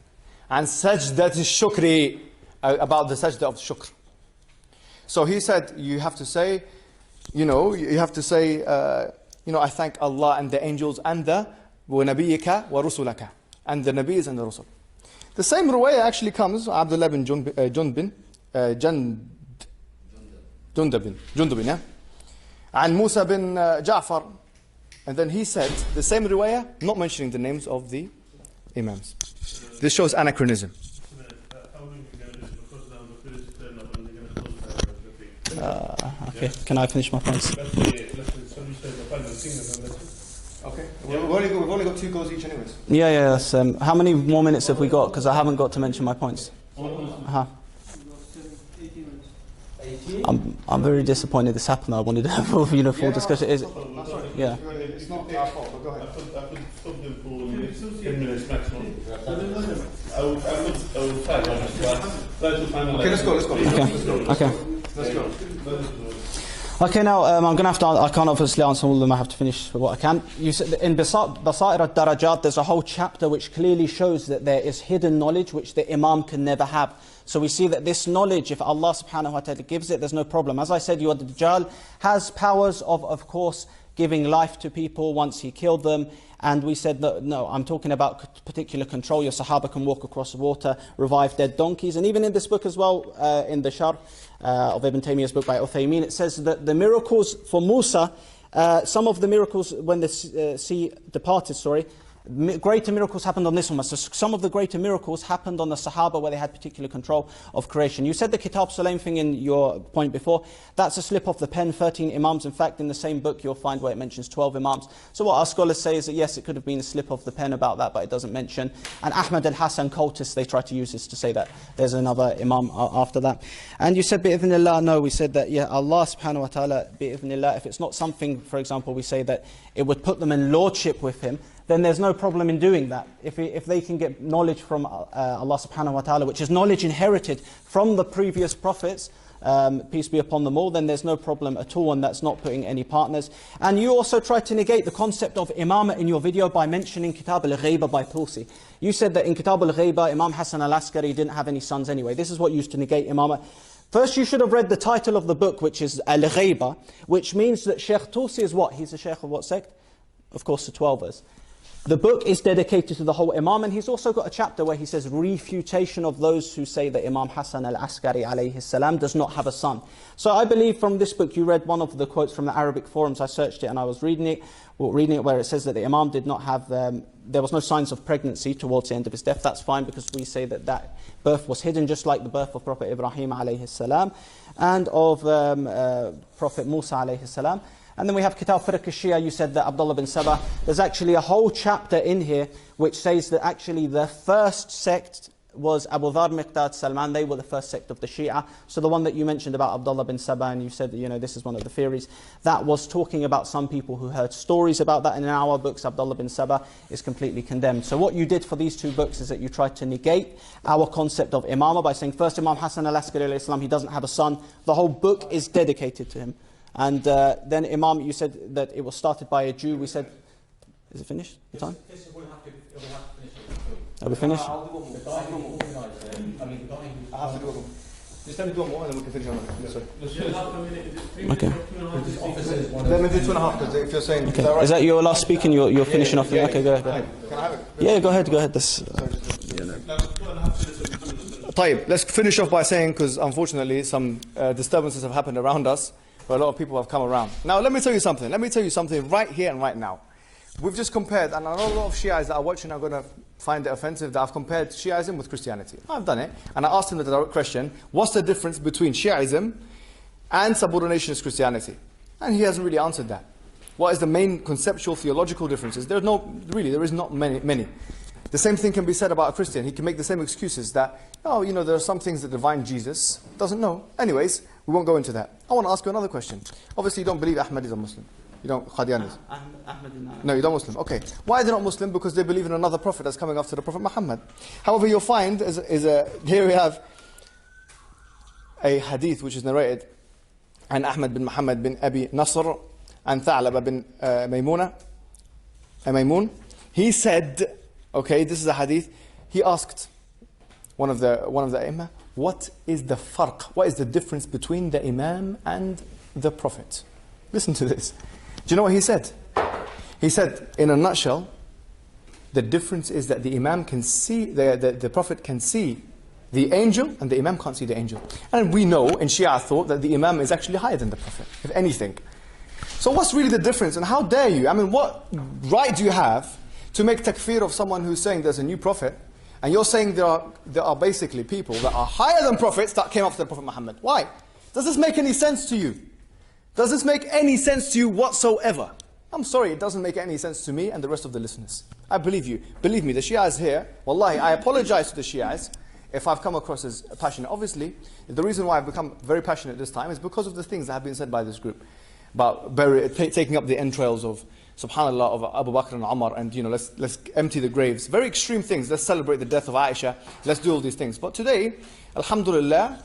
and sajdat shukri, about the sajda of shukr. So he said, you have to say, you have to say, I thank Allah and the angels and the وَنَبِيِّكَ وَرُسُلَكَ, and the Nabis and the Rusul. The same ruwayah actually comes, Abdullah bin Jundabin, yeah? And Musa bin Ja'far. And then he said, the same riwayah, not mentioning the names of the Imams. This shows anachronism. Okay, can I finish my points? Okay, we've only got 2 goals each anyways. Yeah, yes. How many more minutes have we got? Because I haven't got to mention my points. I'm very disappointed this happened. I wanted to have a full discussion. Is it? Yeah. It's not our fault, but go ahead. I could stop them for 10 minutes maximum. I will try to finalize. Okay, let's go. Okay. Let's go. Okay, now I'm going to have to, I can't obviously answer all of them, I have to finish what I can. You said in Basair al-Darajat, there's a whole chapter which clearly shows that there is hidden knowledge which the Imam can never have. So we see that this knowledge, if Allah subhanahu wa ta'ala gives it, there's no problem. As I said, the Dajjal has powers of course, giving life to people once he killed them. And we said that, no, I'm talking about particular control. Your Sahaba can walk across the water, revive dead donkeys. And even in this book as well, in the Sharh of Ibn Taymiyyah's book by Uthaymeen, it says that the miracles for Musa, some of the miracles when the sea departed, greater miracles happened on this one. So some of the greater miracles happened on the Sahaba where they had particular control of creation. You said the Kitab Sulaim thing in your point before. That's a slip of the pen, 13 Imams. In fact, in the same book you'll find where it mentions 12 Imams. So what our scholars say is that yes, it could have been a slip of the pen about that, but it doesn't mention. And Ahmad al-Hassan cultists, they try to use this to say that there's another Imam after that. And you said, bi'idhnillah, no, we said that, yeah, Allah subhanahu wa ta'ala, bi'idhnillah, if it's not something, for example, we say that it would put them in lordship with him, then there's no problem in doing that. If they can get knowledge from Allah subhanahu wa ta'ala, which is knowledge inherited from the previous prophets, peace be upon them all, then there's no problem at all, and that's not putting any partners. And you also tried to negate the concept of imamah in your video by mentioning Kitab al-Ghayba by Tulsi. You said that in Kitab al-Ghayba, Imam Hassan al-Askari didn't have any sons anyway. This is what used to negate imamah. First, you should have read the title of the book, which is Al-Ghayba, which means that Sheikh Tulsi is what? He's a Sheikh of what sect? Of course, the Twelvers. The book is dedicated to the whole Imam, and he's also got a chapter where he says refutation of those who say that Imam Hassan al-Askari alayhi salam does not have a son. So I believe from this book you read one of the quotes from the Arabic forums. I searched it and I was reading it where it says that the Imam did not have, there was no signs of pregnancy towards the end of his death. That's fine because we say that that birth was hidden, just like the birth of Prophet Ibrahim alayhi salam and of Prophet Musa alayhi salam. And then we have Kitab Firq al-Shia. You said that Abdullah bin Sabah. There's actually a whole chapter in here which says that actually the first sect was Abu Dhar, Miqdad, Salman. They were the first sect of the Shia. So the one that you mentioned about Abdullah bin Sabah, and you said that, this is one of the theories, that was talking about some people who heard stories about that. And in our books, Abdullah bin Sabah is completely condemned. So what you did for these two books is that you tried to negate our concept of imamah by saying, first Imam Hassan al-Askari alayhi salam, he doesn't have a son. The whole book is dedicated to him. And then Imam, you said that it was started by a Jew. We said, is it finished? The time? Are we finished? I have to do it. Just let me do one more and then we can finish on it. Okay. Let me do 2.5 because if you're saying... Okay. Is that your last speaking? You're finishing off? Okay, go ahead. Can I have it? Yeah, go ahead. طيب, let's finish off by saying, because unfortunately some disturbances have happened around us, but a lot of people have come around. Now let me tell you something. Let me tell you something right here and right now. We've just compared, and I know a lot of Shiites that are watching are going to find it offensive, that I've compared Shiaism with Christianity. I've done it, and I asked him the direct question, what's the difference between Shiaism and subordinationist Christianity? And he hasn't really answered that. What is the main conceptual, theological differences? There is not many. The same thing can be said about a Christian. He can make the same excuses that, there are some things that divine Jesus doesn't know. Anyways, we won't go into that. I want to ask you another question. Obviously, you don't believe Ahmad is a Muslim. You don't, Qadian is? No, you don't Muslim. Okay. Why are they not Muslim? Because they believe in another prophet that's coming after the Prophet Muhammad. However, you'll find, here we have a hadith which is narrated, and Ahmad bin Muhammad bin Abi Nasr, and Tha'laba bin Maymun. He said, okay, this is a hadith, he asked one of the Imam, what is the farq? What is the difference between the Imam and the Prophet? Listen to this. Do you know what he said? He said, in a nutshell, the difference is that the Imam can see, the Prophet can see the angel, and the Imam can't see the angel. And we know in Shia thought that the Imam is actually higher than the Prophet, if anything. So what's really the difference, and how dare you? I mean, what right do you have to make takfir of someone who's saying there's a new Prophet, and you're saying there are basically people that are higher than prophets that came after the Prophet Muhammad? Why? Does this make any sense to you? Does this make any sense to you whatsoever? I'm sorry, it doesn't make any sense to me and the rest of the listeners. I believe you. Believe me, the Shias here, wallahi, I apologize to the Shias if I've come across as passionate. Obviously, the reason why I've become very passionate this time is because of the things that have been said by this group about taking up the entrails of, subhanallah, of Abu Bakr and Umar, and let's empty the graves. Very extreme things. Let's celebrate the death of Aisha. Let's do all these things. But today, alhamdulillah,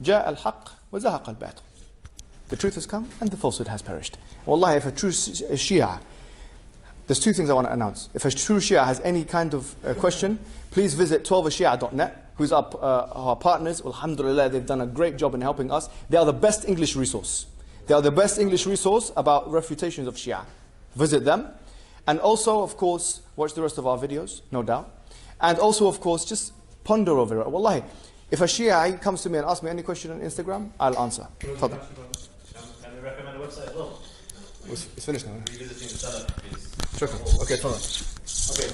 ja al-haq wa zahaqa al-batil. The truth has come and the falsehood has perished. Wallahi, if a true Shia, there's two things I want to announce. If a true Shia has any kind of question, please visit 12ashia.net, who's our partners. Alhamdulillah, they've done a great job in helping us. They are the best English resource. They are the best English resource about refutations of Shia. Visit them. And also, of course, watch the rest of our videos, no doubt. And also, of course, just ponder over it. Wallahi, if a Shia comes to me and asks me any question on Instagram, I'll answer. Fadal. Recommend a website as well. It's finished now. Revisiting the setup is... Shukran. Okay, fine. Okay.